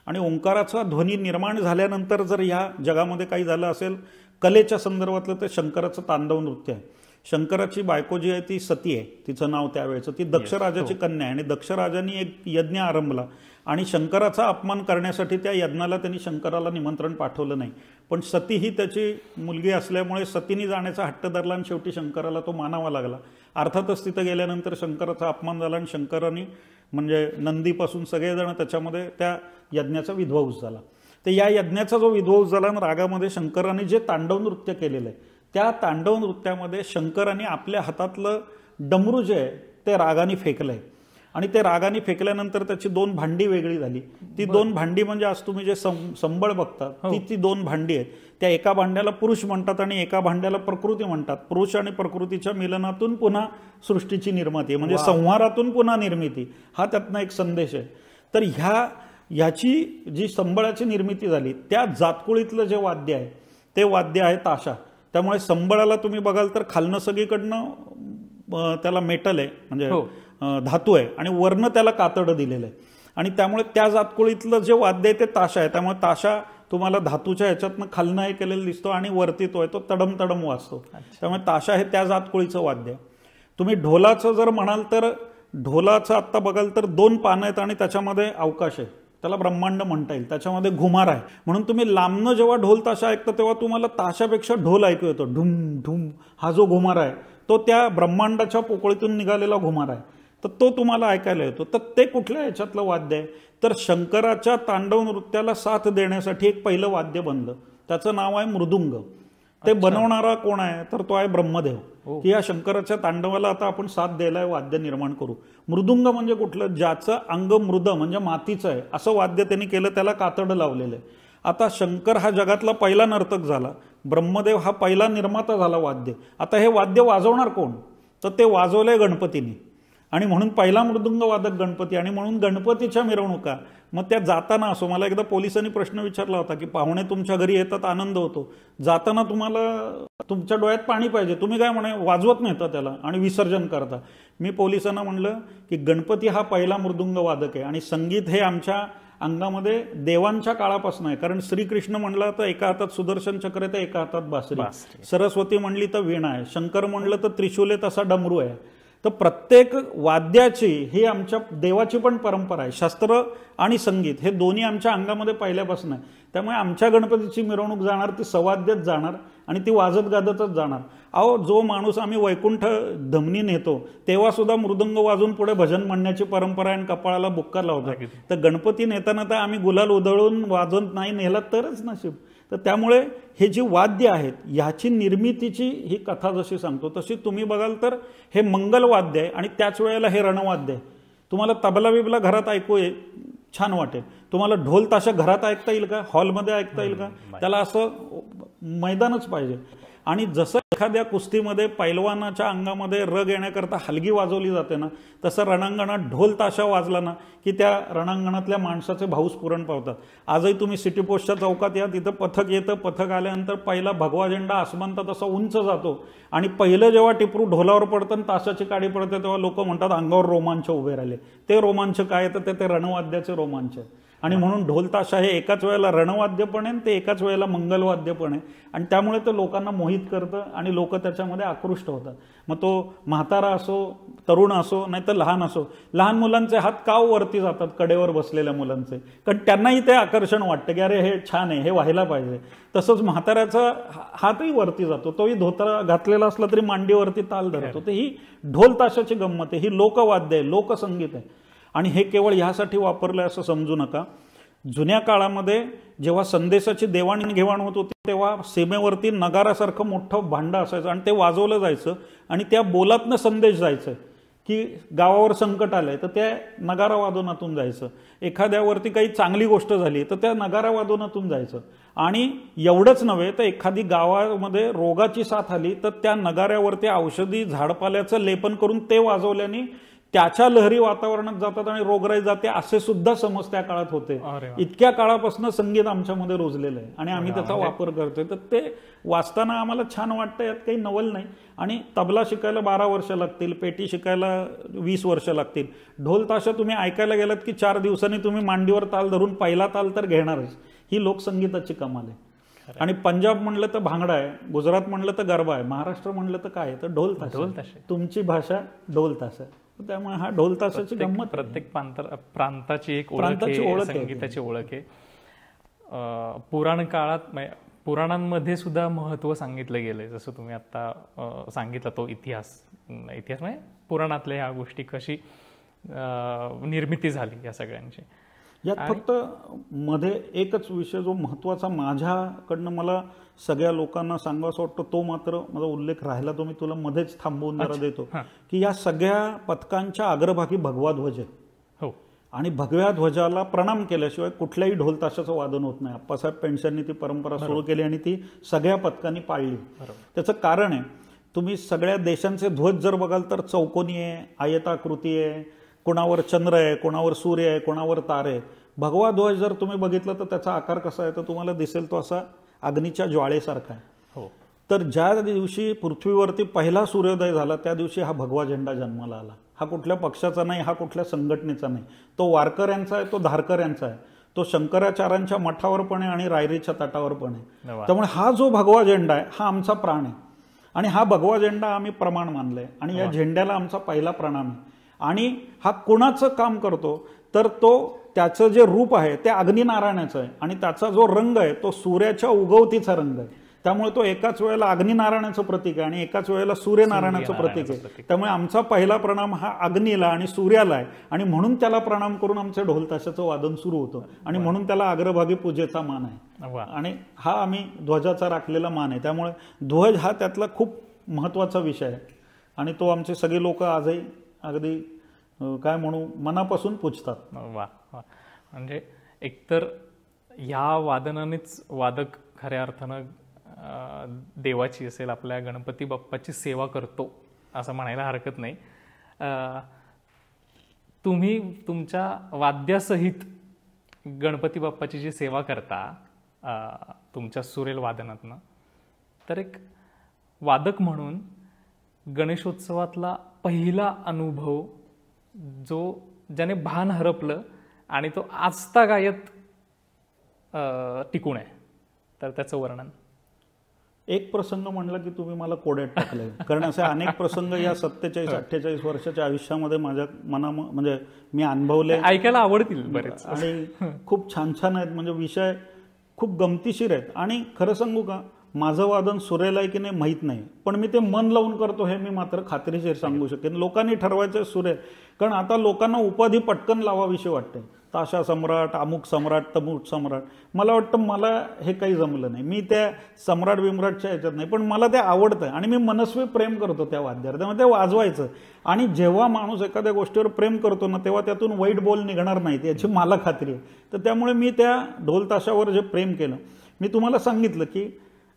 आणि ओंकाराचा ध्वनी निर्माण झाल्यानंतर जर ह्या जगामध्ये काही झालं असेल कलेच्या संदर्भातलं, तर शंकराचं तांडव नृत्य आहे. शंकराची बायको जी आहे ती सती आहे, तिचं नाव त्यावेळेचं, ती दक्ष राजाची कन्या आहे. आणि दक्ष राजांनी एक यज्ञ आरंभला आणि शंकराचा अपमान करण्यासाठी त्या यज्ञाला त्यांनी शंकराला निमंत्रण पाठवलं नाही. पण सती ही त्याची मुलगी असल्यामुळे सतीने जाण्याचा हट्ट धरला आणि शेवटी शंकराला तो मानावा लागला. अर्थातच तिथं गेल्यानंतर शंकराचा अपमान झाला आणि शंकराने म्हणजे नंदीपासून सगळेजण त्याच्यामध्ये त्या यज्ञाचा विध्वंस झाला. तर या यज्ञाचा जो विध्वंस झाला आणि रागामध्ये शंकराने जे तांडव नृत्य केलेलं आहे, त्या तांडव नृत्यामध्ये शंकराने आपल्या हातातलं डमरू जे आहे ते रागाने फेकलं आहे. आणि ते रागाने फेकल्यानंतर त्याची 2 भांडी वेगळी झाली. ती 2 भांडी म्हणजे आज तुम्ही जे संबळ बघता ती 2 भांडी आहेत. त्या एका भांड्याला पुरुष म्हणतात आणि एका भांड्याला प्रकृती म्हणतात. पुरुष आणि प्रकृतीच्या मिलनातून पुन्हा सृष्टीची निर्मिती आहे, म्हणजे संहारातून पुन्हा निर्मिती, हा त्यातनं एक संदेश आहे. तर ह्याची जी संबळाची निर्मिती झाली त्या जातकुळीतलं जे वाद्य आहे ते वाद्य आहे ताशा. त्यामुळे संबळाला तुम्ही बघाल तर खालनं सगळीकडनं त्याला मेटल आहे, म्हणजे धातू आहे, आणि वरनं त्याला कातडं दिलेलं आहे. आणि त्यामुळे त्या जातकुळीतलं जे वाद्य आहे ते ताशा आहे. त्यामुळे ताशा तुम्हाला धातूच्या ह्याच्यातनं खालनं हे केलेलं दिसतो आणि वरती तो आहे तो तडम तडम वाजतो. त्यामुळे ताशा हे त्या जातकुळीचं वाद्य आहे. तुम्ही ढोलाचं जर म्हणाल तर ढोलाचं आत्ता बघाल तर 2 पानं आहेत आणि त्याच्यामध्ये अवकाश आहे, त्याला ब्रह्मांड म्हणता येईल. त्याच्यामध्ये घुमार आहे, म्हणून तुम्ही लांबनं जेव्हा ढोल ताशा ऐकता तेव्हा तुम्हाला ताशापेक्षा ढोल ऐकू येतो. ढुम ढुम हा जो घुमार आहे तो त्या ब्रह्मांडाच्या पोकळीतून निघालेला घुमार आहे, तर तो तुम्हाला ऐकायला येतो. तर ते कुठल्या ह्याच्यातलं वाद्य आहे तर शंकराच्या तांडव नृत्याला साथ देण्यासाठी एक पहिलं वाद्य बनलं, त्याचं नाव आहे मृदुंग. ते बनवणारा कोण आहे तर तो आहे ब्रह्मदेव, की या शंकराच्या तांडवाला आता आपण साथ द्यायला वाद्य निर्माण करू. मृदुंग म्हणजे कुठलं, ज्याचं अंग मृद म्हणजे मातीचं आहे असं वाद्य त्यांनी केलं, त्याला कातडं लावलेलं आहे. आता शंकर हा जगातला पहिला नर्तक झाला ब्रह्मदेव हा पहिला निर्माता झाला वाद्य. आता हे वाद्य वाजवणार कोण? तर ते वाजवलंय गणपतीने, आणि म्हणून पहिला मृदुंग वादक गणपती, आणि म्हणून गणपतीच्या मिरवणुका मग त्या जाताना असो. मला एकदा पोलिसांनी प्रश्न विचारला होता की पाहुणे तुमच्या घरी येतात, आनंद होतो, जाताना तुम्हाला तुमच्या डोळ्यात पाणी पाहिजे, तुम्ही काय म्हणे वाजवत नेता त्याला आणि विसर्जन करता. मी पोलिसांना म्हणलं की गणपती हा पहिला मृदुंग वादक आहे, आणि संगीत हे आमच्या अंगामध्ये देवांच्या काळापासून आहे. कारण श्रीकृष्ण म्हणलं तर एका हातात सुदर्शन चक्र आहे, तर एका हातात बासरी. सरस्वती म्हणली तर वीणा आहे, शंकर म्हणलं तर त्रिशूल आहे, तसा डमरू आहे. तर प्रत्येक वाद्याची ही आमच्या देवाची पण परंपरा आहे. शास्त्र आणि संगीत हे दोन्ही आमच्या अंगामध्ये पहिल्यापासून आहे. त्यामुळे आमच्या गणपतीची मिरवणूक जाणार ती सवाद्यच जाणार, आणि ती वाजत गाजतच जाणार. अहो, जो माणूस आम्ही वैकुंठ धमनी नेतो तेव्हा सुद्धा मृदंग वाजून पुढे भजन म्हणण्याची परंपरा आहे, आणि कपाळाला बुक्का लावतात. तर गणपती नेताना तर आम्ही गुलाल उधळून वाजवत नाही नेला तरच नशीब. तर त्यामुळे हे जी वाद्य आहेत ह्याची निर्मितीची ही कथा जशी सांगतो तशी तुम्ही बघाल तर हे मंगलवाद्य आहे, आणि त्याच वेळेला हे रणवाद्य आहे. तुम्हाला तबला बिबला घरात ऐकू छान वाटेल, तुम्हाला ढोल ताशा घरात ऐकता येईल का? हॉलमध्ये ऐकता येईल का? त्याला असं मैदानच पाहिजे. आणि जसं एखाद्या कुस्तीमध्ये पैलवानाच्या अंगामध्ये रग येण्याकरता हलगी वाजवली जाते ना, तसं रणांगणात ढोल ताशा वाजला ना की त्या रणांगणातल्या माणसाचे भाऊस पुरण पावतात. आजही तुम्ही सिटी पोस्टच्या चौकात या, तिथं पथक येतं, पथक आल्यानंतर पहिला भगवा झेंडा आसमानता तसा उंच जातो, आणि पहिलं जेव्हा टिपरू ढोलावर पडतं आणि ताशाची काडी पडते तेव्हा लोक म्हणतात अंगावर रोमांच उभे राहिले. ते रोमांच काय तर ते रणवाद्याचे रोमांच आहे. आणि म्हणून ढोल ताशा हे एकाच वेळेला रणवाद्य पण आहे, ते एकाच वेळेला मंगलवाद्य पण आहे, आणि त्यामुळे ते लोकांना मोहित करतं आणि लोक त्याच्यामध्ये आकृष्ट होतात. मग तो म्हातारा असो, तरुण असो, नाही तर लहान असो. लहान मुलांचे हात का वरती जातात कडेवर बसलेल्या मुलांचे? कारण त्यांनाही ते आकर्षण वाटतं की अरे हे छान आहे, हे व्हायला पाहिजे. तसंच म्हाताऱ्याचा हातही वरती जातो, तोही धोतर घातलेला असला तरी मांडीवरती ताल धरतो. तर ही ढोल ताशाची गंमत आहे, ही लोकवाद्य आहे, लोकसंगीत आहे. आणि हे केवळ ह्यासाठी वापरलं असं समजू नका. जुन्या काळामध्ये जेव्हा संदेशाची देवाणघेवाण होत होती तेव्हा सीमेवरती नगारासारखं मोठं भांडं असायचं, आणि ते वाजवलं जायचं, आणि त्या बोलातनं संदेश जायचं की गावावर संकट आलंय तर त्या नगारा वादनातून जायचं. एखाद्यावरती काही चांगली गोष्ट झाली तर त्या नगारा वादनातून जायचं. आणि एवढंच नव्हे तर एखादी गावामध्ये रोगाची साथ आली तर त्या नगाऱ्यावरती औषधी झाडपाल्याचं लेपन करून ते वाजवल्याने त्याच्या लहरी वातावरणात जातात आणि रोगराई जाते, असे सुद्धा समज त्या काळात होते. इतक्या काळापासून संगीत आमच्यामध्ये रुजलेलं आहे आणि आम्ही त्याचा वापर करतोय. तर ते वाचताना आम्हाला छान वाटतं, यात काही नवल नाही. आणि तबला शिकायला 12 वर्ष लागतील, पेटी शिकायला 20 वर्ष लागतील. ढोल ताशा तुम्ही ऐकायला गेलात की 4 दिवसांनी तुम्ही मांडीवर ताल धरून पहिला ताल तर घेणारच. ही लोकसंगीताची कमाल आहे. आणि पंजाब म्हणलं तर भांगडा आहे, गुजरात म्हणलं तर गरबा आहे, महाराष्ट्र म्हणलं तर काय तर ढोल ताशा. तुमची भाषा ढोल ताशा. त्यामुळे हा ढोल ताशाची गंमत, प्रत्येक प्रांताची एक ओळख, संगीताची ओळख आहे. पुराण काळात पुराणांमध्ये सुद्धा महत्व सांगितलं गेलंय. जसं तुम्ही आता सांगितलं तो इतिहास म्हणजे पुराणातल्या ह्या गोष्टी कशी निर्मिती झाली या सगळ्यांची. यात फक्त मध्ये एकच विषय जो महत्वाचा माझ्याकडनं मला सगळ्या लोकांना सांगावं वाटतं, तो मात्र माझा उल्लेख राहिला, तो मी तुला मध्येच थांबवून जरा देतो. की या सगळ्या पथकांच्या अग्रभागी भगवा ध्वज आहे. हो. आणि भगव्या ध्वजाला प्रणाम केल्याशिवाय कुठल्याही ढोल ताशाचं वादन होत नाही. अप्पासाहेब पेंडसेंनी ती परंपरा सुरू केली आणि ती सगळ्या पथकांनी पाळली. त्याचं कारण आहे, तुम्ही सगळ्या देशांचे ध्वज जर बघाल तर चौकोनी आहे, आयताकृती आहे, कोणावर चंद्र आहे, कोणावर सूर्य आहे, कोणावर तारे आहेत. भगवा ध्वज जर तुम्ही बघितलं तर त्याचा आकार कसा आहे तर तुम्हाला दिसेल तो असा अग्नीच्या ज्वाळेसारखा आहे. हो. तर ज्या दिवशी पृथ्वीवरती पहिला सूर्योदय झाला त्या दिवशी हा भगवा झेंडा जन्माला आला. हा कुठल्या पक्षाचा नाही, हा कुठल्या संघटनेचा नाही, तो वारकऱ्यांचा आहे, तो धारकऱ्यांचा आहे, तो शंकराचार्यांच्या मठावर पण आहे आणि रायरीच्या तटावर पण आहे. त्यामुळे हा जो भगवा झेंडा आहे हा आमचा प्राण आहे. आणि हा भगवा झेंडा आम्ही प्रमाण मानलंय आणि या झेंड्याला आमचा पहिला प्रणाम आहे. आणि हा कुणाचं काम करतो तर तो त्याचं जे रूप आहे ते अग्निनारायणाचं आहे आणि त्याचा जो रंग आहे तो सूर्याच्या उगवतीचा रंग आहे. त्यामुळे तो एकाच वेळेला अग्निनारायणाचं प्रतीक आहे आणि एकाच वेळेला सूर्यनारायणाचं प्रतीक आहे. त्यामुळे आमचा पहिला प्रणाम हा अग्नीला आणि सूर्याला आहे आणि म्हणून त्याला प्रणाम करून आमच्या ढोल ताशाचं वादन सुरू होतं आणि म्हणून त्याला अग्रभागी पूजेचा मान आहे. आणि हा आम्ही ध्वजाचा राखलेला मान आहे. त्यामुळे ध्वज हा त्यातला खूप महत्वाचा विषय आहे आणि तो आमचे सगळे लोक आजही अगदी काय म्हणू मनापासून पूजतात. वा वा. म्हणजे एकतर या वादनानेच वादक खऱ्या अर्थानं देवाची असेल, आपल्या गणपती बाप्पाची सेवा करतो असं म्हणायला हरकत नाही. तुम्ही तुमच्या वाद्यासहित गणपती बाप्पाची जी सेवा करता तुमच्या सुरेल वादनातनं, तर एक वादक म्हणून गणेशोत्सवातला पहिला अनुभव ज्याने भान हरपलं आणि तो आजतागायत टिकून आहे, तर त्याचं वर्णन. एक प्रसंग म्हणलं की तुम्ही मला कोड्यात टाकले, कारण असे अनेक प्रसंग या 47-48 वर्षाच्या आयुष्यामध्ये माझ्या म्हणजे मी अनुभवले, ऐकायला आवडतील बरेच आणि खूप छान छान आहेत. म्हणजे विषय खूप गमतीशीर आहेत. आणि खरं सांगू का, माझं वादन सुरेल आहे की नाही माहीत नाही, पण मी ते मन लावून करतो हे मी मात्र खात्रीशीर सांगू शकेन. लोकांनी ठरवायचं सुरेल, कारण आता लोकांना उपाधी पटकन लावाविषयी वाटते. ताशा सम्राट, अमुक सम्राट, तमुक सम्राट. मला वाटतं मला हे काही जमलं नाही. मी त्या सम्राट बिम्राटच्या ह्याच्यात नाही, पण मला ते आवडतं आणि मी मनस्वी प्रेम करतो त्या वाद्यावर. त्यामुळे ते वाजवायचं. आणि जेव्हा माणूस एखाद्या गोष्टीवर प्रेम करतो ना, तेव्हा त्यातून वाईट बोल निघणार नाहीत याची मला खात्री आहे. तर त्यामुळे मी त्या ढोल ताशावर जे प्रेम केलं, मी तुम्हाला सांगितलं की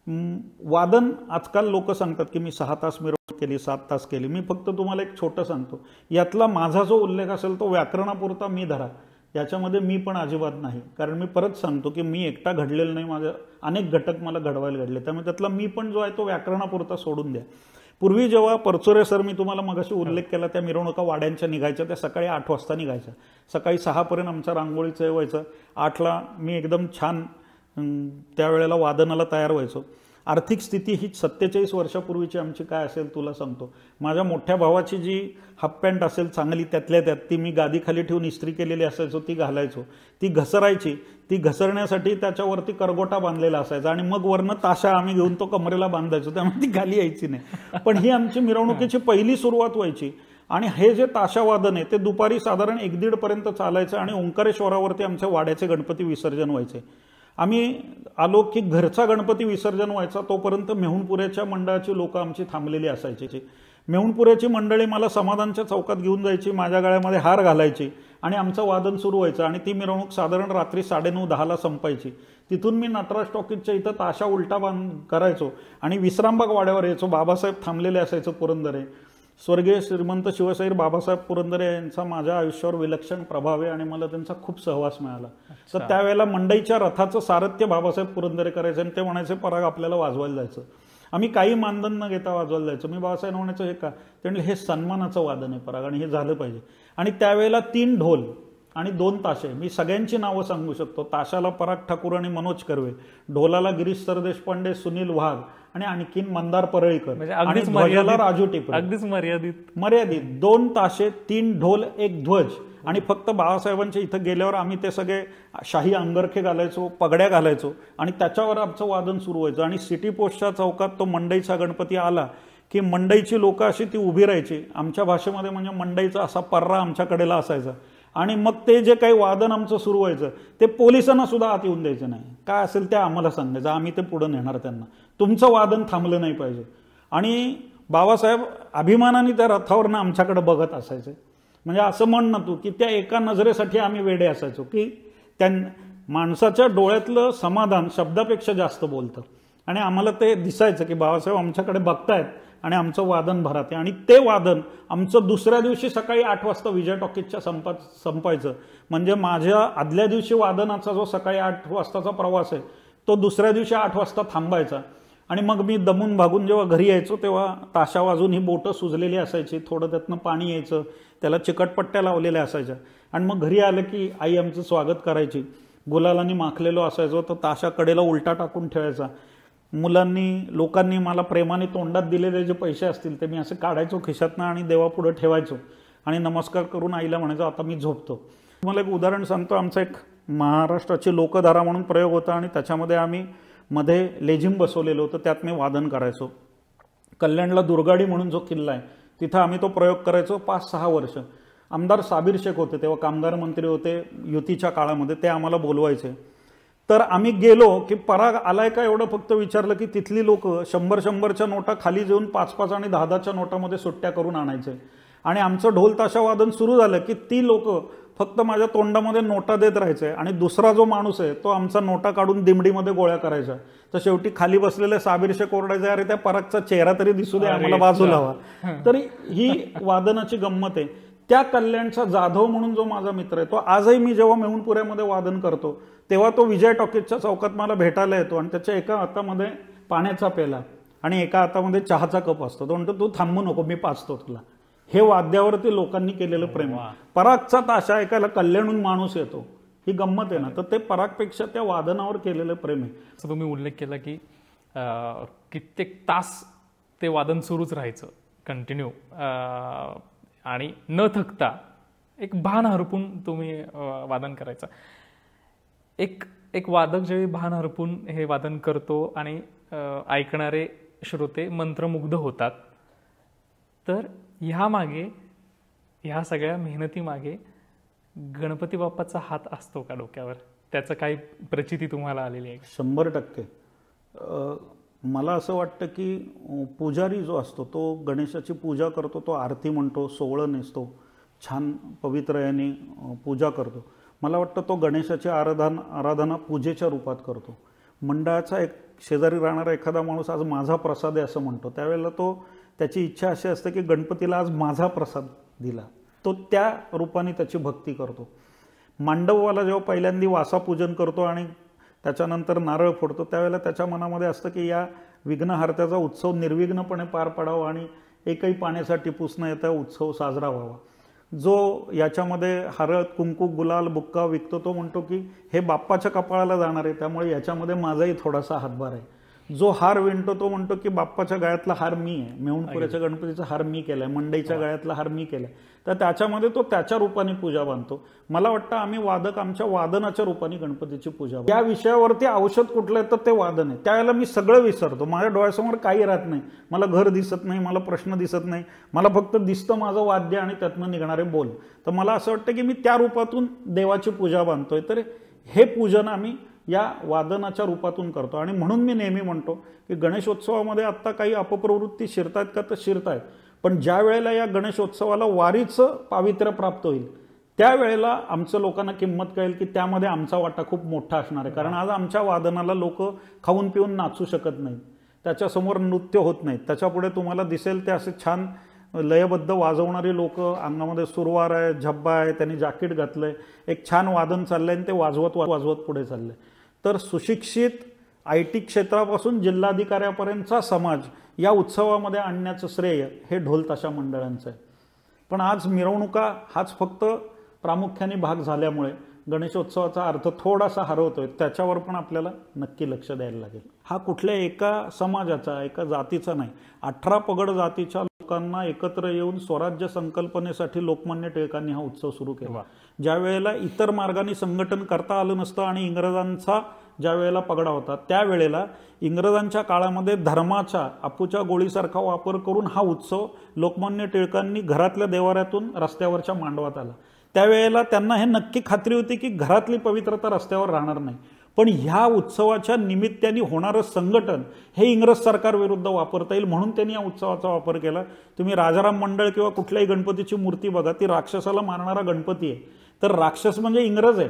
वादन आजकाल लोक सांगतात की मी 6 तास मिरवणूक केली, 7 तास केली. मी फक्त तुम्हाला एक छोटं सांगतो, यातला माझा जो उल्लेख असेल तो व्याकरणापुरता मी धरा, याच्यामध्ये मी पण अजिबात नाही. कारण मी परत सांगतो की मी एकटा घडलेलं नाही, माझे अनेक घटक मला घडवायला घडले. त्यामुळे त्यातला मी पण जो आहे तो व्याकरणापुरता सोडून द्या. पूर्वी जेव्हा परचुरे सर, मी तुम्हाला मगाशी उल्लेख केला, त्या मिरवणुका वाड्यांच्या निघायच्या, त्या सकाळी 8 वाजता निघायच्या. सकाळी 6 पर्यंत आमच्या रांगोळीचं हे व्हायचं. 8ला मी एकदम छान त्यावेळेला वादनाला तयार व्हायचो. आर्थिक स्थिती ही 47 वर्षापूर्वीची आमची काय असेल तुला सांगतो. माझ्या मोठ्या भावाची जी हाफ पॅन्ट असेल चांगली त्यातल्या त्यात, ती मी गादीखाली ठेवून इस्त्री केलेली असायचो, ती घालायचो. ती घसरायची, ती घसरण्यासाठी त्याच्यावरती करगोटा बांधलेला असायचा आणि मग वरनं ताशा आम्ही घेऊन तो कमरेला बांधायचो, त्यामुळे ती खाली यायची नाही. पण ही आमची मिरवणुकीची पहिली सुरुवात व्हायची. आणि हे जे ताशावादन आहे ते दुपारी साधारण 1-1:30 पर्यंत चालायचं आणि ओंकारेश्वरावरती आमच्या वाड्याचे गणपती विसर्जन व्हायचे. आम्ही आलो की घरचा गणपती विसर्जन व्हायचा, तोपर्यंत मेहुणपुऱ्याच्या मंडळाची लोक आमची थांबलेली असायची. मेहुणपुऱ्याची मंडळी मला समाधानच्या चौकात घेऊन जायची, माझ्या गळ्यामध्ये हार घालायची आणि आमचं वादन सुरू व्हायचं. आणि ती मिरवणूक साधारण रात्री 9:30-10ला संपायची. तिथून मी नटराज टॉकीजच्या इथं ताशा उलटा करायचो आणि विश्रामबाग वाड्यावर यायचो. बाबासाहेब थांबलेले असायचं पुरंदरे. स्वर्गीय श्रीमंत शिवशाहीर बाबासाहेब पुरंदरे यांचा माझ्या आयुष्यावर विलक्षण प्रभाव आहे आणि मला त्यांचा खूप सहवास मिळाला. तर त्यावेळेला मंडईच्या रथाचं सारथ्य बाबासाहेब पुरंदरे करायचं आणि ते म्हणायचे पराग आपल्याला वाजवायला जायचं. आम्ही काही मानधन न घेता वाजवायला जायचो. मी बाबासाहेब म्हणायचो हे का, ते म्हणजे हे सन्मानाचं वादन आहे पराग आणि हे झालं पाहिजे. आणि त्यावेळेला 3 ढोल आणि 2 ताशे, मी सगळ्यांची नावं सांगू शकतो. ताशाला पराग ठाकूर आणि मनोज कर्वे, ढोलाला गिरीश सरदेशपांडे, सुनील वाघ आणि आणखीन मंदार परळीकर आणि ध्वजाला राजू टिपरे. अगदीच मर्यादित 2 ताशे, 3 ढोल, 1 ध्वज. आणि फक्त बाळासाहेबांच्या इथं गेल्यावर आम्ही ते सगळे शाही अंगरखे घालायचो, पगड्या घालायचो आणि त्याच्यावर आमचं वादन सुरू व्हायचं. आणि सिटी पोस्टच्या चौकात तो मंडईचा गणपती आला की मंडईची लोक अशी ती उभी राहायची. आमच्या भाषेमध्ये म्हणजे मंडईचा असा पर्रा आमच्याकडेला असायचा. आणि मग ते जे काही वादन आमचं सुरू व्हायचं ते पोलिसांना सुद्धा आत येऊन द्यायचं नाही. काय असेल ते आम्हाला सांगायचं, आम्ही ते पुढे नेणार त्यांना. तुमचं वादन थांबलं नाही पाहिजे. आणि बाबासाहेब अभिमानाने त्या रथावरनं आमच्याकडे बघत असायचे. म्हणजे असं म्हण ना तू की त्या एका नजरेसाठी आम्ही वेडे असायचो की त्या माणसाच्या डोळ्यातलं समाधान शब्दापेक्षा जास्त बोलतं. आणि आम्हाला ते दिसायचं की बाबासाहेब आमच्याकडे बघतायत आणि आमचं वादन भरात आहे. आणि ते वादन आमचं दुसऱ्या दिवशी सकाळी 8 वाजता विजय टॉकीजच्या संपायचं. म्हणजे माझ्या आदल्या दिवशी वादनाचा जो सकाळी 8 वाजताचा प्रवास आहे तो दुसऱ्या दिवशी 8 वाजता थांबायचा. आणि मग मी दमून भागून जेव्हा घरी यायचो तेव्हा ताशा वाजून ही बोटं सुजलेली असायची, थोडं त्यातनं पाणी यायचं, त्याला चिकटपट्ट्या लावलेल्या असायच्या. आणि मग घरी आलं की आई आमचं स्वागत करायची. गुलालांनी माखलेलो असायचो तर ताशा कडेला उलटा टाकून ठेवायचा. लोकांनी मला प्रेमाने तोंडात दिलेले जे पैसे असतील ते मी असे काढायचो खिशातनं आणि देवापुढे ठेवायचो आणि नमस्कार करून आईला म्हणायचो आता मी झोपतो. तुम्हाला एक उदाहरण सांगतो. आमचा एक महाराष्ट्राची लोकधारा म्हणून प्रयोग होता आणि त्याच्यामध्ये आम्ही मध्ये लेझिम बसवलेलं होतं, त्यात मी वादन करायचो. कल्याणला दुर्गाडी म्हणून जो किल्ला आहे तिथं आम्ही तो प्रयोग करायचो 5-6 वर्ष. आमदार साबीर शेख होते, तेव्हा कामगार मंत्री होते युतीच्या काळामध्ये, ते आम्हाला बोलवायचे. तर आम्ही गेलो की पराग आलाय का एवढं फक्त विचारलं की तिथली लोक 100-100च्या नोटा खाली जाऊन 5-5 आणि 10-10च्या नोटामध्ये सुट्ट्या करून आणायचे. आणि आमचं ढोल ताशा वादन सुरू झालं की ती लोक फक्त माझ्या तोंडामध्ये नोटा देत राहायचे आणि दुसरा जो माणूस आहे तो आमचा नोटा काढून दिमडीमध्ये गोळ्या करायचा. तर शेवटी खाली बसलेले साबीर शेख ओरडायचे, अरे त्या परागचा चेहरा तरी दिसू दे, आम्हाला बाजूला हवा. तरी ही वादनाची गंमत आहे. त्या कल्याणचा जाधव म्हणून जो माझा मित्र आहे, तो आजही मी जेव्हा मेहुणपुऱ्यामध्ये वादन करतो तेव्हा तो विजय टॉकीजच्या चौकात मला भेटायला येतो आणि त्याच्या एका हातामध्ये पाण्याचा पेला आणि एका हातामध्ये चहाचा कप असतो. तो म्हणतो, तू थांबू नको, मी पाचतो तुला. हे वाद्यावरती लोकांनी केलेलं प्रेम. परागचा ताशा ऐकायला कल्याणहून माणूस येतो, ही गंमत आहे ना. तर ते परागपेक्षा त्या वादनावर केलेलं प्रेम आहे. तुम्ही उल्लेख केला की कित्येक तास ते वादन सुरूच राहायचं कंटिन्यू आणि न थकता एक भान हरपून तुम्ही वादन करायचं. एक वादक जेव्हा भान हरपून हे वादन करतो आणि ऐकणारे श्रोते मंत्रमुग्ध होतात, तर ह्या सगळ्या मेहनतीमागे गणपती बाप्पाचा हात असतो का डोक्यावर? त्याचं काही प्रचिती तुम्हाला आलेली आहे? 100%. मला असं वाटतं की पुजारी जो असतो तो गणेशाची पूजा करतो, तो आरती म्हणतो, सोहळं नेसतो, छान पवित्र याने पूजा करतो. मला वाटतं तो गणेशाची आराधना पूजेच्या रूपात करतो. मंडळाचा एक शेजारी राहणारा एखादा माणूस आज माझा प्रसाद आहे असं म्हणतो, त्यावेळेला त्याची इच्छा अशी असते की गणपतीला आज माझा प्रसाद दिला. तो त्या रूपाने त्याची भक्ती करतो. मांडववाला जेव्हा पहिल्यांदा वासापूजन करतो आणि त्याच्यानंतर नारळ फोडतो, त्यावेळेला त्याच्या मनामध्ये असतं की या विघ्नहर्त्याचा उत्सव निर्विघ्नपणे पार पडावा आणि एकही पाण्याचा टिपूस न येता उत्सव साजरा व्हावा. जो याच्यामध्ये हळद, कुंकू, गुलाल, बुक्का विकतो तो म्हणतो की हे बाप्पाच्या कपाळाला जाणार आहे, त्यामुळे याच्यामध्ये माझाही थोडासा हातभार आहे. जो हार विणतो तो म्हणतो की बाप्पाच्या गळ्यातला हार मी आहे, मेहुणपुऱ्याच्या गणपतीचा हार मी केलाय, मंडईच्या गळ्यातला हार मी केलाय. तर त्याच्यामध्ये तो त्याच्या रूपाने पूजा बांधतो. मला वाटतं आम्ही वादक आमच्या वादनाच्या रूपाने गणपतीची पूजा. या विषयावरती औषध कुठलं आहे तर ते वादन आहे. त्यावेळेला मी सगळं विसरतो, माझ्या डोळ्यासमोर काही राहत नाही, मला घर दिसत नाही, मला प्रश्न दिसत नाही, मला फक्त दिसतं माझं वाद्य आणि त्यातनं निघणारे बोल. तर मला असं वाटतं की मी त्या रूपातून देवाची पूजा बांधतोय. तर हे पूजन आम्ही या वादनाच्या रूपातून करतो. आणि म्हणून मी नेहमी म्हणतो की गणेशोत्सवामध्ये आत्ता काही अपप्रवृत्ती शिरतायत का तर शिरतायत, पण ज्या वेळेला या गणेशोत्सवाला वारीचं पावित्र्य प्राप्त होईल त्यावेळेला आमचं लोकांना किंमत कळेल की त्यामध्ये आमचा वाटा खूप मोठा असणार आहे. कारण आज आमच्या वादनाला लोक खाऊन पिऊन नाचू शकत नाहीत, त्याच्यासमोर नृत्य होत नाहीत. त्याच्यापुढे तुम्हाला दिसेल ते असे छान लयबद्ध वाजवणारी लोक, अंगामध्ये सुरवार आहे, झब्बा आहे, त्यांनी जॅकेट घातलंय, एक छान वादन चाललंय आणि ते वाजवत पुढे चाललंय. तर सुशिक्षित IT क्षेत्रापासून जिल्हाधिकाऱ्यापर्यंतचा समाज या उत्सवामध्ये आणण्याचं श्रेय हे ढोल ताशा मंडळांचं आहे. पण आज मिरवणुका हाच फक्त प्रामुख्याने भाग झाल्यामुळे गणेशोत्सवाचा अर्थ थोडासा हरवतोय. त्याच्यावर पण आपल्याला नक्की लक्ष द्यायला लागेल. हा कुठल्या एका समाजाचा, एका जातीचा नाही, 18 पगड जातीच्या लोकांना एकत्र येऊन स्वराज्य संकल्पनेसाठी लोकमान्य टिळकांनी हा उत्सव सुरू केला. ज्या वेळेला इतर मार्गाने संघटन करता आलं नसतं आणि इंग्रजांचा ज्या वेळेला पगडा होता त्यावेळेला इंग्रजांच्या काळामध्ये धर्माच्या अपूच्या गोळीसारखा वापर करून हा उत्सव लोकमान्य टिळकांनी घरातल्या देवाऱ्यातून रस्त्यावरच्या मांडवात आला. त्यावेळेला त्यांना हे नक्की खात्री होती की घरातली पवित्रता रस्त्यावर राहणार नाही, पण ह्या उत्सवाच्या निमित्ताने होणारं संघटन हे इंग्रज सरकार विरुद्ध वापरता येईल म्हणून त्यांनी या उत्सवाचा वापर केला. तुम्ही राजाराम मंडळ किंवा कुठल्याही गणपतीची मूर्ती बघा, ती राक्षसाला मारणारा गणपती आहे. तर राक्षस म्हणजे इंग्रज आहे.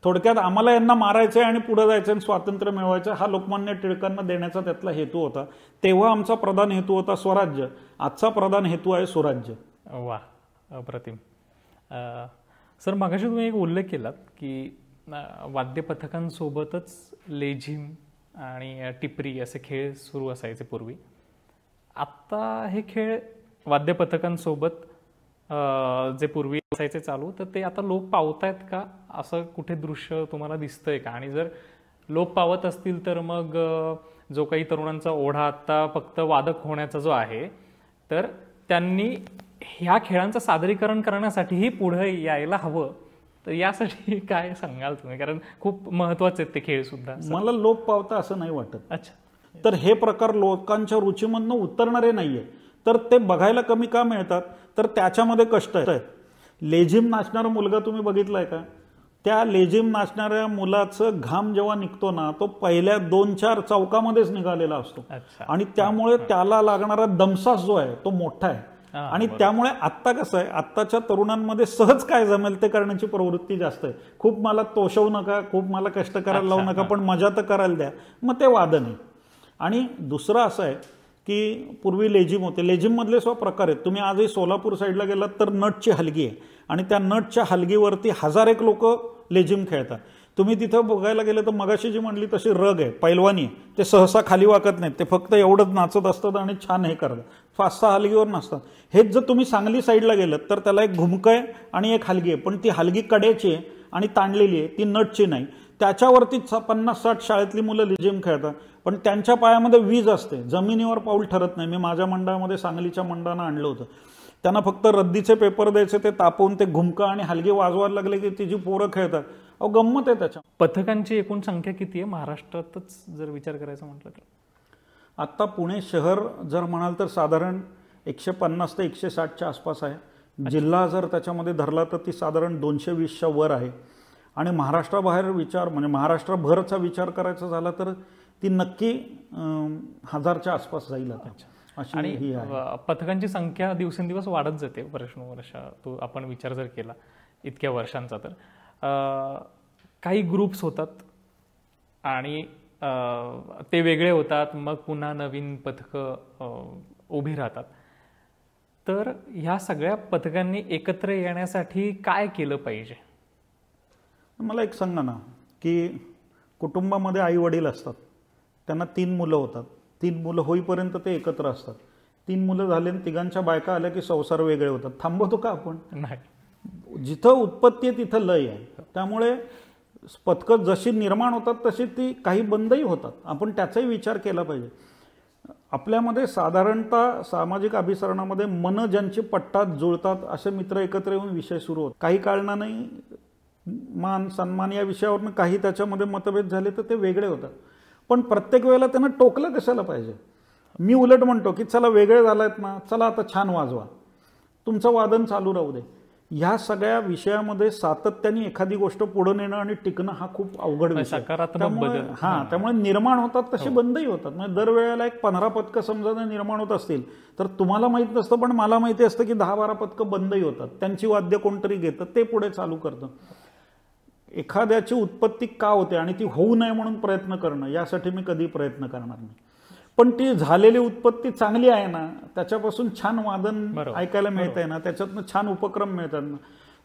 थोडक्यात आम्हाला यांना मारायचं आहे आणि पुढे जायचं आणि स्वातंत्र्य मिळवायचं, हा लोकमान्य टिळकांना देण्याचा त्यातला हेतू होता. तेव्हा आमचा प्रधान हेतू होता स्वराज्य, आजचा प्रधान हेतू आहे सुराज्य. वा, अप्रतिम. सर, मागाशी तुम्ही एक उल्लेख केलात की वाद्यपथकांसोबतच लेझिम आणि टिपरी असे खेळ सुरू असायचे पूर्वी. आत्ता हे खेळ वाद्यपथकांसोबत जे पूर्वी असायचे चालू, तर ते आता लोप पावतायत का, असं कुठे दृश्य तुम्हाला दिसतंय का? आणि जर लोप पावत असतील तर मग जो काही तरुणांचा ओढा आता फक्त वादक होण्याचा जो आहे, तर त्यांनी ह्या खेळांचं सादरीकरण करण्यासाठीही पुढे यायला हवं. तर यासाठी काय सांगाल तुम्ही? कारण खूप महत्वाचे आहेत ते खेळ सुद्धा. मला लोप पावता असं नाही वाटत. अच्छा. तर हे प्रकार लोकांच्या रुचीमधनं उतरणारे नाहीये, तर ते बघायला कमी का मिळतात? तर त्याच्यामध्ये कष्ट आहेत. लेझिम नाचणारा मुलगा तुम्ही बघितलाय का? त्या लेझिम नाचणाऱ्या मुलाचं घाम जेव्हा निघतो ना, तो पहिल्या 2-4 चौकामध्येच निघालेला असतो आणि त्यामुळे त्याला लागणारा दमसास जो आहे तो मोठा आहे. आणि त्यामुळे आत्ता कसं आहे, आत्ताच्या तरुणांमध्ये सहज काय जमेल ते करण्याची प्रवृत्ती जास्त आहे. खूप मला तोषवू नका, खूप मला कष्ट करायला लावू नका, पण मजा तर करायला द्या, मग ते वादन आहे. आणि दुसरं असं आहे की पूर्वी लेझिम होते, लेझिममधले प्रकार आहेत. तुम्ही आजही सोलापूर साईडला गेलात तर नटची हलगी आहे आणि त्या नटच्या हलगीवरती 1000 लोक लेझिम खेळतात. तुम्ही तिथं बघायला गेलं तर मगाशी जी म्हणली तशी रग आहे, पैलवानी आहे, ते सहसा खाली वाकत नाहीत, ते फक्त एवढंच नाचत असतात आणि छान हे करतात, 5-6 हलगीवर नसतात. हेच जर तुम्ही सांगली साईडला गेलं तर त्याला एक घुमकं आहे आणि एक हलगी आहे, पण ती हलगी कड्याची आहे आणि ताणलेली आहे, ती नटची नाही. त्याच्यावरती 50-60 शाळेतली मुलं लेझिम खेळतात, पण त्यांच्या पायामध्ये वीज असते, जमिनीवर पाऊल ठरत नाही. मी माझ्या मंडळामध्ये सांगलीच्या मंडळानं आणलं होतं, त्यांना फक्त रद्दीचे पेपर द्यायचे, ते तापवून ते घुमकं आणि हलगी वाजवायला लागले की तिची पोरं खेळतात. अहो गंमत आहे त्याच्या. पथकांची एकूण संख्या किती आहे महाराष्ट्रातच जर विचार करायचा म्हटलं तर? आत्ता पुणे शहर जर म्हणाल तर साधारण 150 ते 160च्या आसपास आहे. जिल्हा जर त्याच्यामध्ये धरला तर ती साधारण 220च्या वर आहे. आणि महाराष्ट्राबाहेर विचार म्हणजे महाराष्ट्रभरचा विचार करायचा झाला तर ती नक्की 1000च्या आसपास जाईल आता. आणि पथकांची संख्या दिवसेंदिवस वाढत जाते वर्षानुवर्ष. तो आपण विचार जर केला इतक्या वर्षांचा तर काही ग्रुप्स होतात आणि ते वेगळे होतात, मग पुन्हा नवीन पथकं उभी राहतात. तर ह्या सगळ्या पथकांनी एकत्र येण्यासाठी काय केलं पाहिजे? मला एक सांगा ना की कुटुंबामध्ये आई वडील असतात, त्यांना 3 मुलं होतात, 3 मुलं होईपर्यंत ते एकत्र असतात. 3 मुलं झाले आणि तिघांच्या बायका आल्या की संसार वेगळे होतात. थांबवतो का आपण? नाही. जिथं उत्पत्ती आहे तिथं लय आहे. त्यामुळे पथकं जशी निर्माण होतात तशी ती काही बंदही होतात. आपण त्याचाही विचार केला पाहिजे. आपल्यामध्ये साधारणतः सामाजिक अभिसरणामध्ये मन ज्यांची पटतात जुळतात असे मित्र एकत्र येऊन विषय सुरू होतात. काही कारणाने मान सन्मान या विषयावरनं काही त्याच्यामध्ये मतभेद झाले तर ते वेगळे होतात. पण प्रत्येक वेळेला त्यांना टोकलं कशाला पाहिजे? मी उलट म्हणतो की चला वेगळे झालायत ना, चला आता छान वाजवा, तुमचं वादन चालू राहू दे. ह्या सगळ्या विषयामध्ये सातत्याने एखादी गोष्ट पुढे नेणं आणि टिकणं हा खूप अवघड विषय. त्यामुळे निर्माण होतात तसे बंदही होतात. म्हणजे दरवेळेला एक 15 पथकं समजा निर्माण होत असतील तर तुम्हाला माहित नसतं, पण मला माहिती असतं की 10-12 पथकं बंदही होतात. त्यांची वाद्य कोणतरी घेतं, ते पुढे चालू करतं. एखाद्याची उत्पत्ती का होते आणि ती होऊ नये म्हणून प्रयत्न करणं, यासाठी मी कधी प्रयत्न करणार नाही. पण ती झालेली उत्पत्ती चांगली आहे ना, त्याच्यापासून छान वादन ऐकायला मिळत आहे ना, त्याच्यातनं छान उपक्रम मिळतात ना.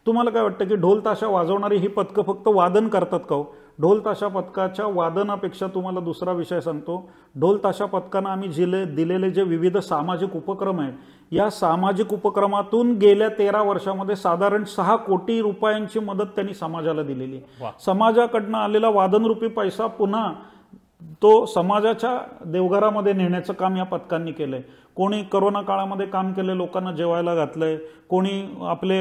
तुम्हाला काय वाटतं की ढोल ताशा वाजवणारी ही पथकं फक्त वादन करतात का? ढोल ताशा पथकाच्या वादनापेक्षा तुम्हाला दुसरा विषय सांगतो. ढोल ताशा पथकांना आम्ही दिलेले जे विविध सामाजिक उपक्रम आहेत, या सामाजिक उपक्रमातून गेल्या 13 वर्षामध्ये साधारण 6 कोटी रुपयांची मदत त्यांनी समाजाला दिलेली आहे. समाजाकडनं आलेला वादनरूपी पैसा पुन्हा तो समाजाच्या देवघरामध्ये नेण्याचं काम या पथकांनी केलंय. कोणी करोना काळामध्ये काम केले, लोकांना जेवायला घातलंय, कोणी आपले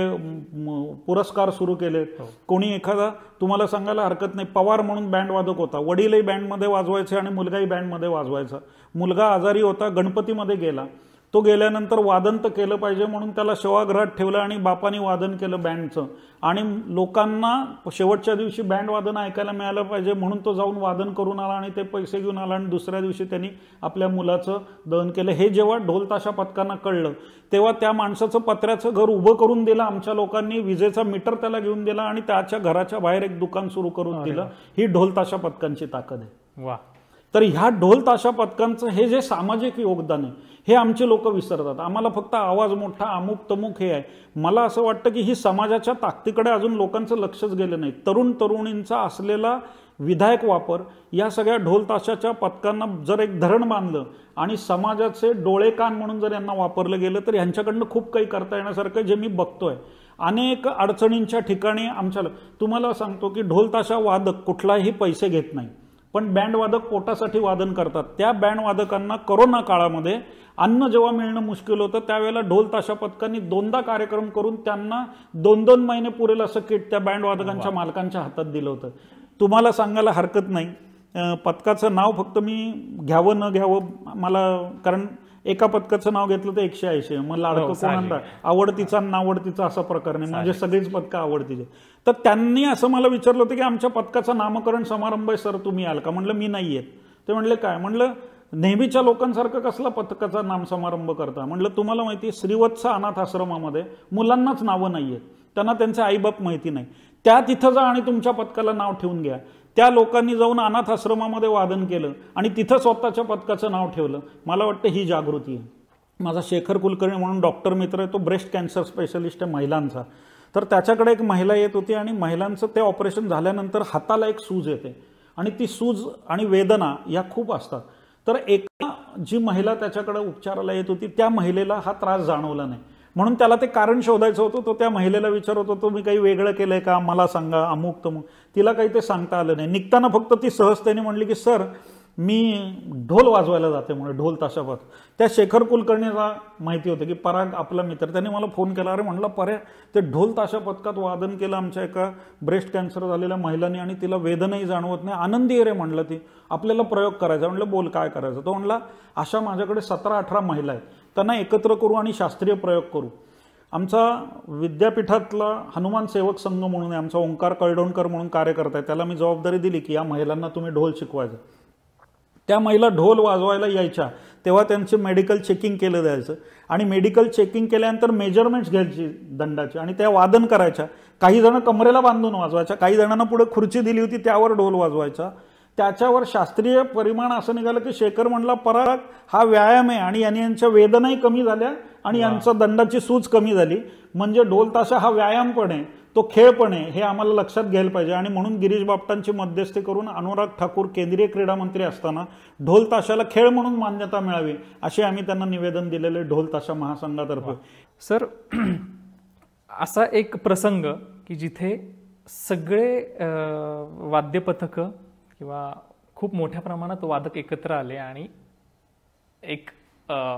पुरस्कार सुरू केलेत, कोणी एखादा तुम्हाला सांगायला हरकत नाही पवार म्हणून बँड वादक होता, वडीलही बँडमध्ये वाजवायचे आणि मुलगाही बँडमध्ये वाजवायचा. मुलगा आजारी होता, गणपतीमध्ये गेला, तो गेल्यानंतर वादन तर केलं पाहिजे म्हणून त्याला सेवागृहात ठेवलं आणि बापानी वादन केलं बँडचं. आणि लोकांना शेवटच्या दिवशी बँड वादन ऐकायला मिळालं पाहिजे म्हणून तो जाऊन वादन करून आला आणि ते पैसे घेऊन आला आणि दुसऱ्या दिवशी त्यांनी आपल्या मुलाचं दहन केलं. हे जेव्हा ढोल ताशा पथकांना कळलं तेव्हा त्या माणसाचं पत्र्याचं घर उभं करून दिलं आमच्या लोकांनी, विजेचा मीटर त्याला घेऊन दिला आणि त्याच्या घराच्या बाहेर एक दुकान सुरू करून दिलं. ही ढोल ताशा पथकांची ताकद आहे. वा. तर ह्या ढोल ताशा पथकांचं हे जे सामाजिक योगदान आहे हे आमचे लोक विसरतात. आम्हाला फक्त आवाज मोठा अमुक तमुक हे आहे. मला असं वाटतं की ही समाजाच्या ताकदीकडे अजून लोकांचं लक्षच गेलं नाही. तरुण तरुणींचा असलेला विधायक वापर या सगळ्या ढोल ताशाच्या पथकांना जर एक धरण बांधलं आणि समाजाचे डोळे कान म्हणून जर यांना वापरलं गेलं तर ह्यांच्याकडनं खूप काही करता येण्यासारखं जे मी बघतोय. अनेक अडचणींच्या ठिकाणी आमच्या तुम्हाला सांगतो की ढोल ताशा वादक कुठलाही पैसे घेत नाही, पण बँड वादक पोटासाठी वादन करतात. त्या बँड वादकांना कोरोना काळामध्ये अन्न जेव्हा मिळणं मुश्किल होतं त्यावेळेला ढोल ताशा पथकांनी 2दा कार्यक्रम करून त्यांना 2-2 महिने पुरेल असं किट त्या बँड वादकांच्या मालकांच्या हातात दिलं होतं. तुम्हाला सांगायला हरकत नाही, पथकाचं नाव फक्त मी घ्यावं न घ्यावं मला, कारण एका पथकाचं नाव घेतलं तर 180, मग लाडकं कोणाला आवडतीचा नावडतीचा असा प्रकार नाही, म्हणजे सगळीच पथकं आवडतीचे. तर त्यांनी असं मला विचारलं होतं की आमच्या पथकाचं नामकरण समारंभ आहे सर, तुम्ही याल का? म्हणलं मी नाही येत. ते म्हणले काय? म्हणलं नेहमीच्या लोकांसारखं कसला पथकाचा नामसमारंभ करता. म्हटलं तुम्हाला माहिती आहे श्रीवत्स अनाथ आश्रमामध्ये मुलांनाच नावं नाही आहेत, त्यांना त्यांचे आईबाप माहिती नाही. त्या तिथं जा आणि तुमच्या पथकाला नाव ठेवून घ्या. त्या लोकांनी जाऊन अनाथ आश्रमामध्ये वादन केलं आणि तिथं स्वतःच्या पथकाचं नाव ठेवलं. मला वाटतं ही जागृती आहे. माझा शेखर कुलकर्णी म्हणून डॉक्टर मित्र आहे, तो ब्रेस्ट कॅन्सर स्पेशलिस्ट आहे महिलांचा. तर त्याच्याकडे एक महिला येत होती आणि महिलांचं ते ऑपरेशन झाल्यानंतर हाताला एक सूज येते आणि ती सूज आणि वेदना या खूप असतात. तर एका जी महिला त्याच्याकडे उपचाराला येत होती त्या महिलेला हा त्रास जाणवला नाही, म्हणून त्याला ते कारण शोधायचं होतं. तो त्या महिलेला विचारत होतो मी काही वेगळं केलंय का, मला सांगा, अमुक तमुक. तिला काही ते सांगता आलं नाही. निघताना फक्त ती सहजतेने म्हणली की सर मी ढोल वाजवायला जाते म्हणून, ढोल ताशापथ. त्या शेखर कुलकर्णीला माहिती होतं की पराग आपला मित्र, त्याने मला फोन केला. अरे म्हणलं पर्या ते ढोल ताशा पथकात वादन केलं आमच्या एका ब्रेस्ट कॅन्सर झालेल्या महिलांनी आणि तिला वेदनाही जाणवत नाही, आनंदी आहे रे म्हणलं, ती आपल्याला प्रयोग करायचा. म्हणलं बोल काय करायचं. तो म्हणला अशा माझ्याकडे 17-18 महिला आहेत, त्यांना एकत्र करू आणि शास्त्रीय प्रयोग करू. आमचा विद्यापीठातला हनुमान सेवक संघ म्हणून आहे, आमचा ओंकार कळडोणकर म्हणून कार्यकर्ता आहे, त्याला मी जबाबदारी दिली की या महिलांना तुम्ही ढोल शिकवायचं. त्या महिला ढोल वाजवायला यायच्या तेव्हा त्यांचे मेडिकल चेकिंग केलं जायचं आणि मेडिकल चेकिंग केल्यानंतर मेजरमेंट्स घ्यायची दंडाची आणि त्या वादन करायच्या. काही जण कमरेला बांधून वाजवायच्या, काही जणांना पुढे खुर्ची दिली होती त्यावर ढोल वाजवायचा. त्याच्यावर शास्त्रीय परिमाण असं निघालं की शेखर म्हणला पराग हा व्यायाम आहे आणि यांच्या वेदनाही कमी झाल्या आणि यांचा दंडाची सूज कमी झाली. म्हणजे ढोल ताशा हा व्यायाम पण आहे, तो खेळ पण आहे, हे आम्हाला लक्षात घ्यायला पाहिजे. आणि म्हणून गिरीश बापटांची मध्यस्थी करून अनुराग ठाकूर केंद्रीय क्रीडा मंत्री असताना ढोल ताशाला खेळ म्हणून मान्यता मिळावी असे आम्ही त्यांना निवेदन दिलेले ढोल ताशा महासंघातर्फे. सर असा एक प्रसंग की जिथे सगळे वाद्यपथक किंवा खूप मोठ्या प्रमाणात वादक एकत्र आले आणि एक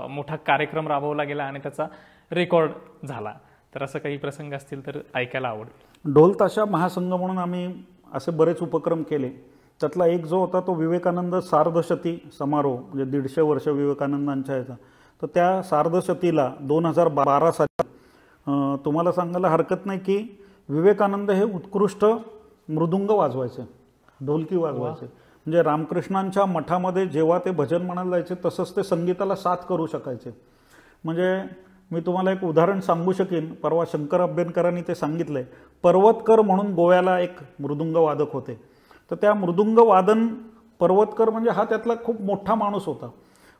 मोठा कार्यक्रम राबवला गेला आणि त्याचा रेकॉर्ड झाला, तर असं काही प्रसंग असतील तर ऐकायला आवडेल. ढोल ताशा महासंघ म्हणून आम्ही असे बरेच उपक्रम केले. त्यातला एक जो होता तो विवेकानंद सार्धशती समारोह, म्हणजे 150 वर्ष विवेकानंदांच्या याचा. तर त्या सार्धशतीला 2012 साली तुम्हाला सांगायला हरकत नाही की विवेकानंद हे उत्कृष्ट मृदुंग वाजवायचे, ढोलकी वाजवायचे. म्हणजे रामकृष्णांच्या मठामध्ये जेव्हा ते भजन म्हणायला जायचे तसंच ते संगीताला साथ करू शकायचे. म्हणजे मी तुम्हाला एक उदाहरण सांगू शकेन, परवा शंकर अभ्यंकरांनी ते सांगितलंय. पर्वतकर म्हणून गोव्याला एक मृदुंग वादक होते. तर त्या मृदुंग वादन पर्वतकर म्हणजे हा त्यातला खूप मोठा माणूस होता.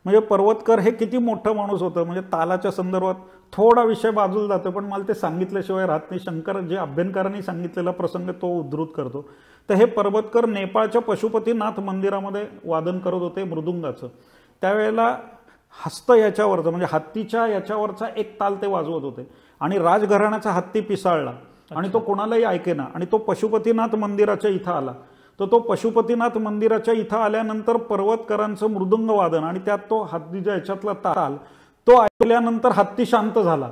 म्हणजे पर्वतकर हे किती मोठं माणूस होतं, म्हणजे तालाच्या संदर्भात थोडा विषय बाजूला जातो पण मला ते सांगितल्याशिवाय राहत नाही. शंकर जे अभ्यंकरांनी सांगितलेला प्रसंग तो उद्धृत करतो. तर हे पर्वतकर नेपाळच्या पशुपतीनाथ मंदिरामध्ये वादन करत होते मृदुंगाचं. त्यावेळेला हस्त याच्यावरचं म्हणजे हत्तीच्या याच्यावरचा एक ताल ते वाजवत होते आणि राजघराण्याचा हत्ती पिसाळला आणि तो कोणालाही ऐकेना आणि तो पशुपतीनाथ मंदिराच्या इथं आला. तर तो पशुपतीनाथ मंदिराच्या इथं आल्यानंतर पर्वतकरांचं मृदुंग वादन आणि त्यात तो हत्तीच्या याच्यातला ताल तो ऐकल्यानंतर हत्ती शांत झाला.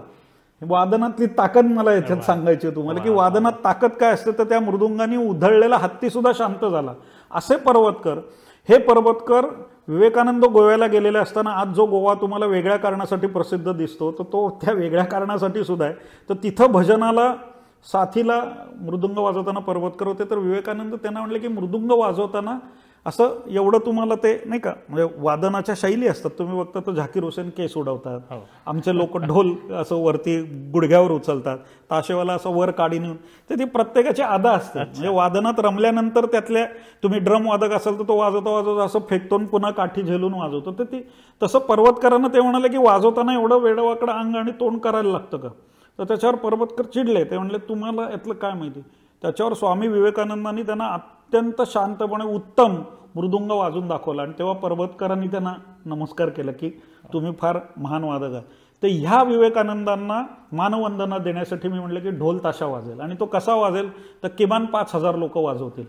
वादनातली ताकद मला याच्यात सांगायची आहे तुम्हाला की वादनात ताकद काय असते, तर त्या मृदुंगाने उधळलेला हत्ती सुद्धा शांत झाला. असे पर्वतकर. हे पर्वतकर विवेकानंद गोव्याला गेलेले असताना आज जो गोवा तुम्हाला वेगळ्या कारणासाठी प्रसिद्ध दिसतो तर तो त्या वेगळ्या कारणासाठी सुद्धा आहे. तर तिथं भजनाला साथीला मृदुंग वाजवताना पर्वतकर होते. तर विवेकानंद त्यांना म्हणले की मृदुंग वाजवताना असं एवढं तुम्हाला ते नाही का, म्हणजे वादनाच्या शैली असतात. तुम्ही बघता तर झाकीर हुसेन केस उडवतात, आमचे लोक ढोल असं वरती गुडघ्यावर उचलतात, ताशेवाला असं वर काढी नेऊन, तर ती प्रत्येकाची आदा असते. म्हणजे वादनात रमल्यानंतर त्यातल्या तुम्ही ड्रम वादक असाल तर तो वाजवता वाजवता असं फेकतून पुन्हा काठी झेलून वाजवतो. तर ती तसं पर्वतकरांना ते म्हणाले की वाजवताना एवढं वेडवाकडं अंग आणि तोंड करायला लागतं का. तर त्याच्यावर पर्वतकर चिडले. ते म्हणले तुम्हाला यातलं काय माहिती. त्याच्यावर स्वामी विवेकानंदांनी त्यांना अत्यंत शांतपणे उत्तम मृदुंग वाजून दाखवला आणि तेव्हा पर्वतकरांनी त्यांना नमस्कार केला की तुम्ही फार महान वादक आहात. तर ह्या विवेकानंदांना मानवंदना देण्यासाठी मी म्हटलं की ढोल ताशा वाजेल आणि तो कसा वाजेल तर किमान 5000 लोक वाजवतील.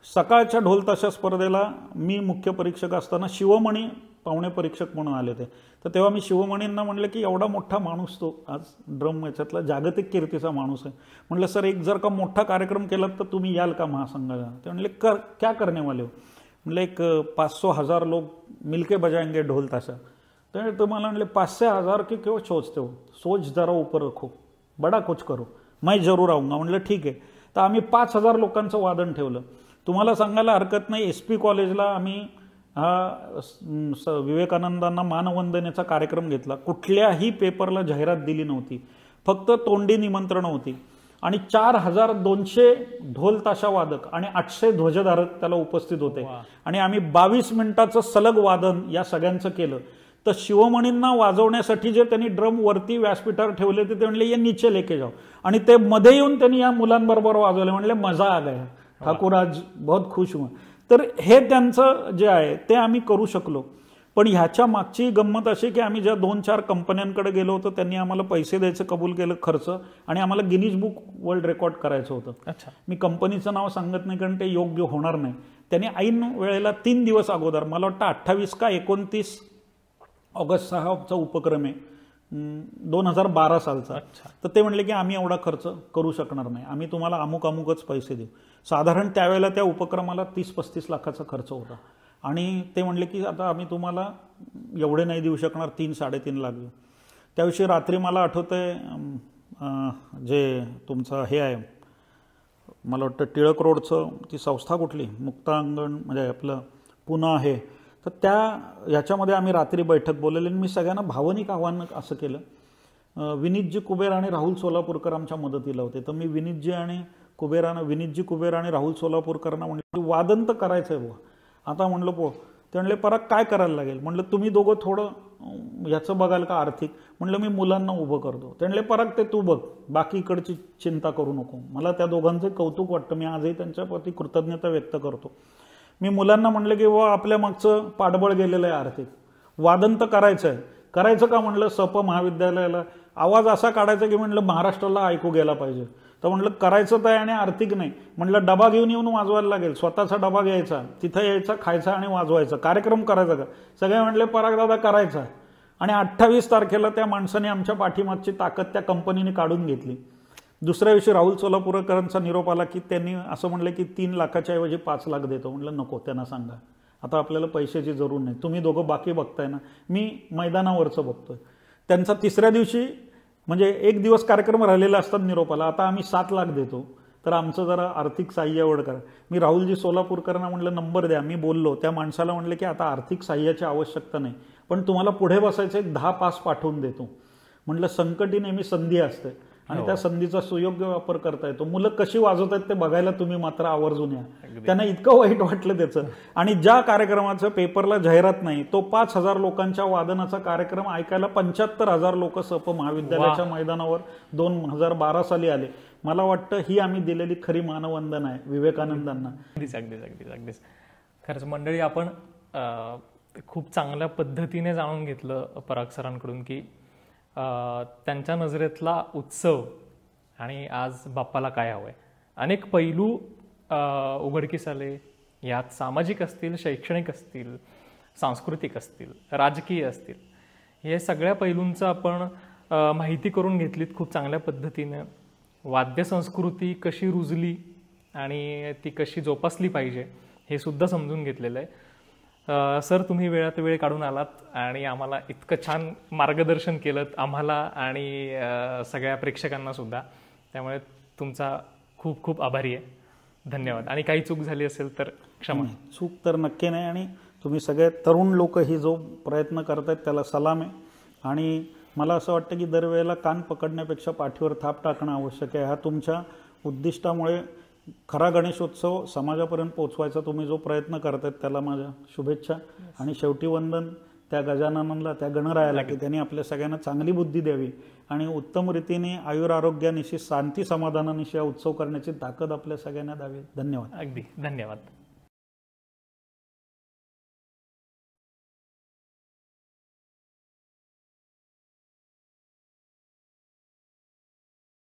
सकाळच्या ढोल ताशा स्पर्धेला मी मुख्य परीक्षक असताना शिवमणी पाहुणे परीक्षक म्हणून आले होते. तर तेव्हा मी शिवमणींना म्हणलं की एवढा मोठा माणूस तो आज ड्रम याच्यातला जागतिक कीर्तीचा माणूस आहे. म्हटलं सर एक जर का मोठा कार्यक्रम केला तर तुम्ही याल का महासंघाला. ते म्हणले क्या करने वाले हो. म्हणलं एक 500-1000 लोग मिलके बजाएंगे ढोल ताशा. तर तुम्हाला म्हणले 500-1000 की क्यों सोचते हो, सोच जरा ऊपर रखो, बडा कुछ करो, मैं जरूर आऊंगा. म्हणलं ठीक आहे. तर आम्ही 5000 लोकांचं वादन ठेवलं. तुम्हाला सांगायला हरकत नाही, SP कॉलेजला आम्ही विवेकानंदांना मानवंदनेचा कार्यक्रम घेतला. कुठल्याही पेपरला जाहिरात दिली नव्हती, फक्त तोंडी निमंत्रण होती आणि 4200 ढोल ताशा वादक आणि 800 ध्वजधारक त्याला उपस्थित होते. आणि आम्ही 22 मिनिटाचं सलग वादन या सगळ्यांचं केलं. तर शिवमणींना वाजवण्यासाठी जे त्यांनी ड्रम वरती व्यासपीठावर ठेवले ते म्हणले ये नीचे लेके जाओ, आणि ते मध्ये येऊन त्यांनी या मुलांबरोबर वाजवले. म्हणले मजा आ गया, ठाकूर आज बहुत खुश हुआ. तर हे त्यांचं जे आहे ते आम्ही करू शकलो. पण ह्याच्या मागची गंमत अशी की आम्ही ज्या 2-4 कंपन्यांकडे गेलो होतो त्यांनी आम्हाला पैसे द्यायचं कबूल केलं, खर्च, आणि आम्हाला गिनीज बुक वर्ल्ड रेकॉर्ड करायचं होतं. अच्छा. मी कंपनीचं नाव सांगत नाही कारण ते योग्य होणार नाही. त्यांनी ऐन वेळेला 3 दिवस अगोदर, मला वाटतं 28 का 29 ऑगस्ट 6चा उपक्रम आहे, 2012 सालचा. तर ते म्हणले की आम्ही एवढा खर्च करू शकणार नाही, आम्ही तुम्हाला अमुकच पैसे देऊ. साधारण त्यावेळेला त्या उपक्रमाला 30-35 लाखाचा खर्च होता. आणि ते म्हणले की आता आम्ही तुम्हाला एवढे नाही देऊ शकणार, 3-3.5 लाख देऊ. त्याविषयी रात्री मला आठवतंय, जे तुमचं हे आहे, मला वाटतं टिळक रोडचं ती संस्था कुठली, मुक्तांगण म्हणजे आपलं पुणे आहे, तर ह्याच्यामध्ये आम्ही रात्री बैठक बोलवली. मी सगळ्यांना भावनिक आव्हान असं केलं. विनीतजी कुबेर आणि राहुल सोलापूरकर आमच्या मदतीला होते. तर मी विनीतजी कुबेर आणि राहुल सोलापूरकरांना म्हणलं वादन तर करायचं आहे बुवा. आता म्हणलं ते म्हणले पराग काय करायला लागेल. म्हणलं तुम्ही दोघं थोडं ह्याचं बघाल का आर्थिक. म्हणलं मी मुलांना उभं करतो. ते म्हणले पराग ते तू बघ, बाकी इकडची चिंता करू नको. मला त्या दोघांचं कौतुक वाटतं, मी आजही त्यांच्याप्रती कृतज्ञता व्यक्त करतो. मी मुलांना म्हणलं की व आपल्या मागचं पाठबळ गेलेलं आहे आर्थिक, वादन तर करायचं आहे. करायचं का म्हणलं, सप महाविद्यालयाला आवाज असा काढायचा की म्हणलं महाराष्ट्राला ऐकू गेला पाहिजे. तर म्हणलं करायचं तर आहे आणि आर्थिक नाही. म्हणलं डबा घेऊन येऊन वाजवायला लागेल, स्वतःचा डबा घ्यायचा, तिथं यायचा, खायचा आणि वाजवायचा, कार्यक्रम करायचा का. सगळे म्हणले पराग दादा करायचा. आणि 28 तारखेला त्या माणसाने आमच्या पाठीमागची ताकद त्या कंपनीने काढून घेतली. दुसऱ्या दिवशी राहुल सोलापूरकरांचा निरोप आला की त्यांनी असं म्हणलं की 3 लाखाच्या ऐवजी 5 लाख देतो. म्हणलं नको, त्यांना सांगा आता आपल्याला पैशाची जरूर नाही, तुम्ही दोघं बाकी बघताय ना, मी मैदानावरचं बघतोय. त्यांचा तिसऱ्या दिवशी म्हणजे 1 दिवस कार्यक्रम राहिलेला असतात निरोपाला, आता आम्ही 7 लाख देतो, तर आमचं जरा आर्थिक साह्य करा. मी राहुलजी सोलापूरकरांना म्हणलं नंबर द्या. मी बोललो त्या माणसाला, म्हणलं की आता आर्थिक साह्याची आवश्यकता नाही, पण तुम्हाला पुढे बसायचं एक 10 पास पाठवून देतो. म्हणलं संकटी नेहमी संधी असते आणि त्या संधीचा सुयोग्य वापर करता येतो. मुलं कशी वाजवत आहेत ते बघायला तुम्ही मात्र आवर्जून या. त्यांना इतकं वाईट वाटलं त्याचं. आणि ज्या कार्यक्रमाचं पेपरला जाहिरात नाही, तो 5000 लोकांच्या वादनाचा कार्यक्रम ऐकायला 75,000 लोक सप महाविद्यालयाच्या मैदानावर 2012 साली आले. मला वाटतं ही आम्ही दिलेली खरी मानवंदन आहे विवेकानंदांना. अगदीच. खरंच मंडळी, आपण खूप चांगल्या पद्धतीने जाणून घेतलं पराग सरांकडून की त्यांच्या नजरेतला उत्सव आणि आज बाप्पाला काय हवंय. अनेक पैलू उघडकीस आले. यात सामाजिक असतील, शैक्षणिक असतील, सांस्कृतिक असतील, राजकीय असतील, हे सगळ्या पैलूंचं आपण माहिती करून घेतलीत खूप चांगल्या पद्धतीने. वाद्यसंस्कृती कशी रुजली आणि ती कशी जोपासली पाहिजे हे सुद्धा समजून घेतलेलं आहे. सर, तुम्ही वेळात वेळ काढून आलात आणि आम्हाला इतकं छान मार्गदर्शन केलं, आम्हाला आणि सगळ्या प्रेक्षकांना सुद्धा. त्यामुळे तुमचा खूप खूप आभारी आहे. धन्यवाद. आणि काही चूक झाली असेल तर क्षमा. चूक तर नक्की नाही. आणि तुम्ही सगळे तरुण लोक ही जो प्रयत्न करतायत त्याला सलाम आहे. आणि मला असं वाटतं की दरवेळेला कान पकडण्यापेक्षा पाठीवर थाप टाकणं आवश्यक आहे. हा तुमच्या उद्दिष्टामुळे खरा गणेशोत्सव समाजापर्यंत पोहोचवायचा तुम्ही जो प्रयत्न करतायत त्याला माझ्या शुभेच्छा. आणि शेवटी वंदन त्या गजाननाला, त्या गणरायाला की त्यांनी आपल्या सगळ्यांना चांगली बुद्धी द्यावी आणि उत्तम रीतीने आयुर आरोग्यानिशी, शांती समाधानानिशी हा उत्सव करण्याची ताकद आपल्या सगळ्यांना द्यावी. धन्यवाद. अगदी धन्यवाद.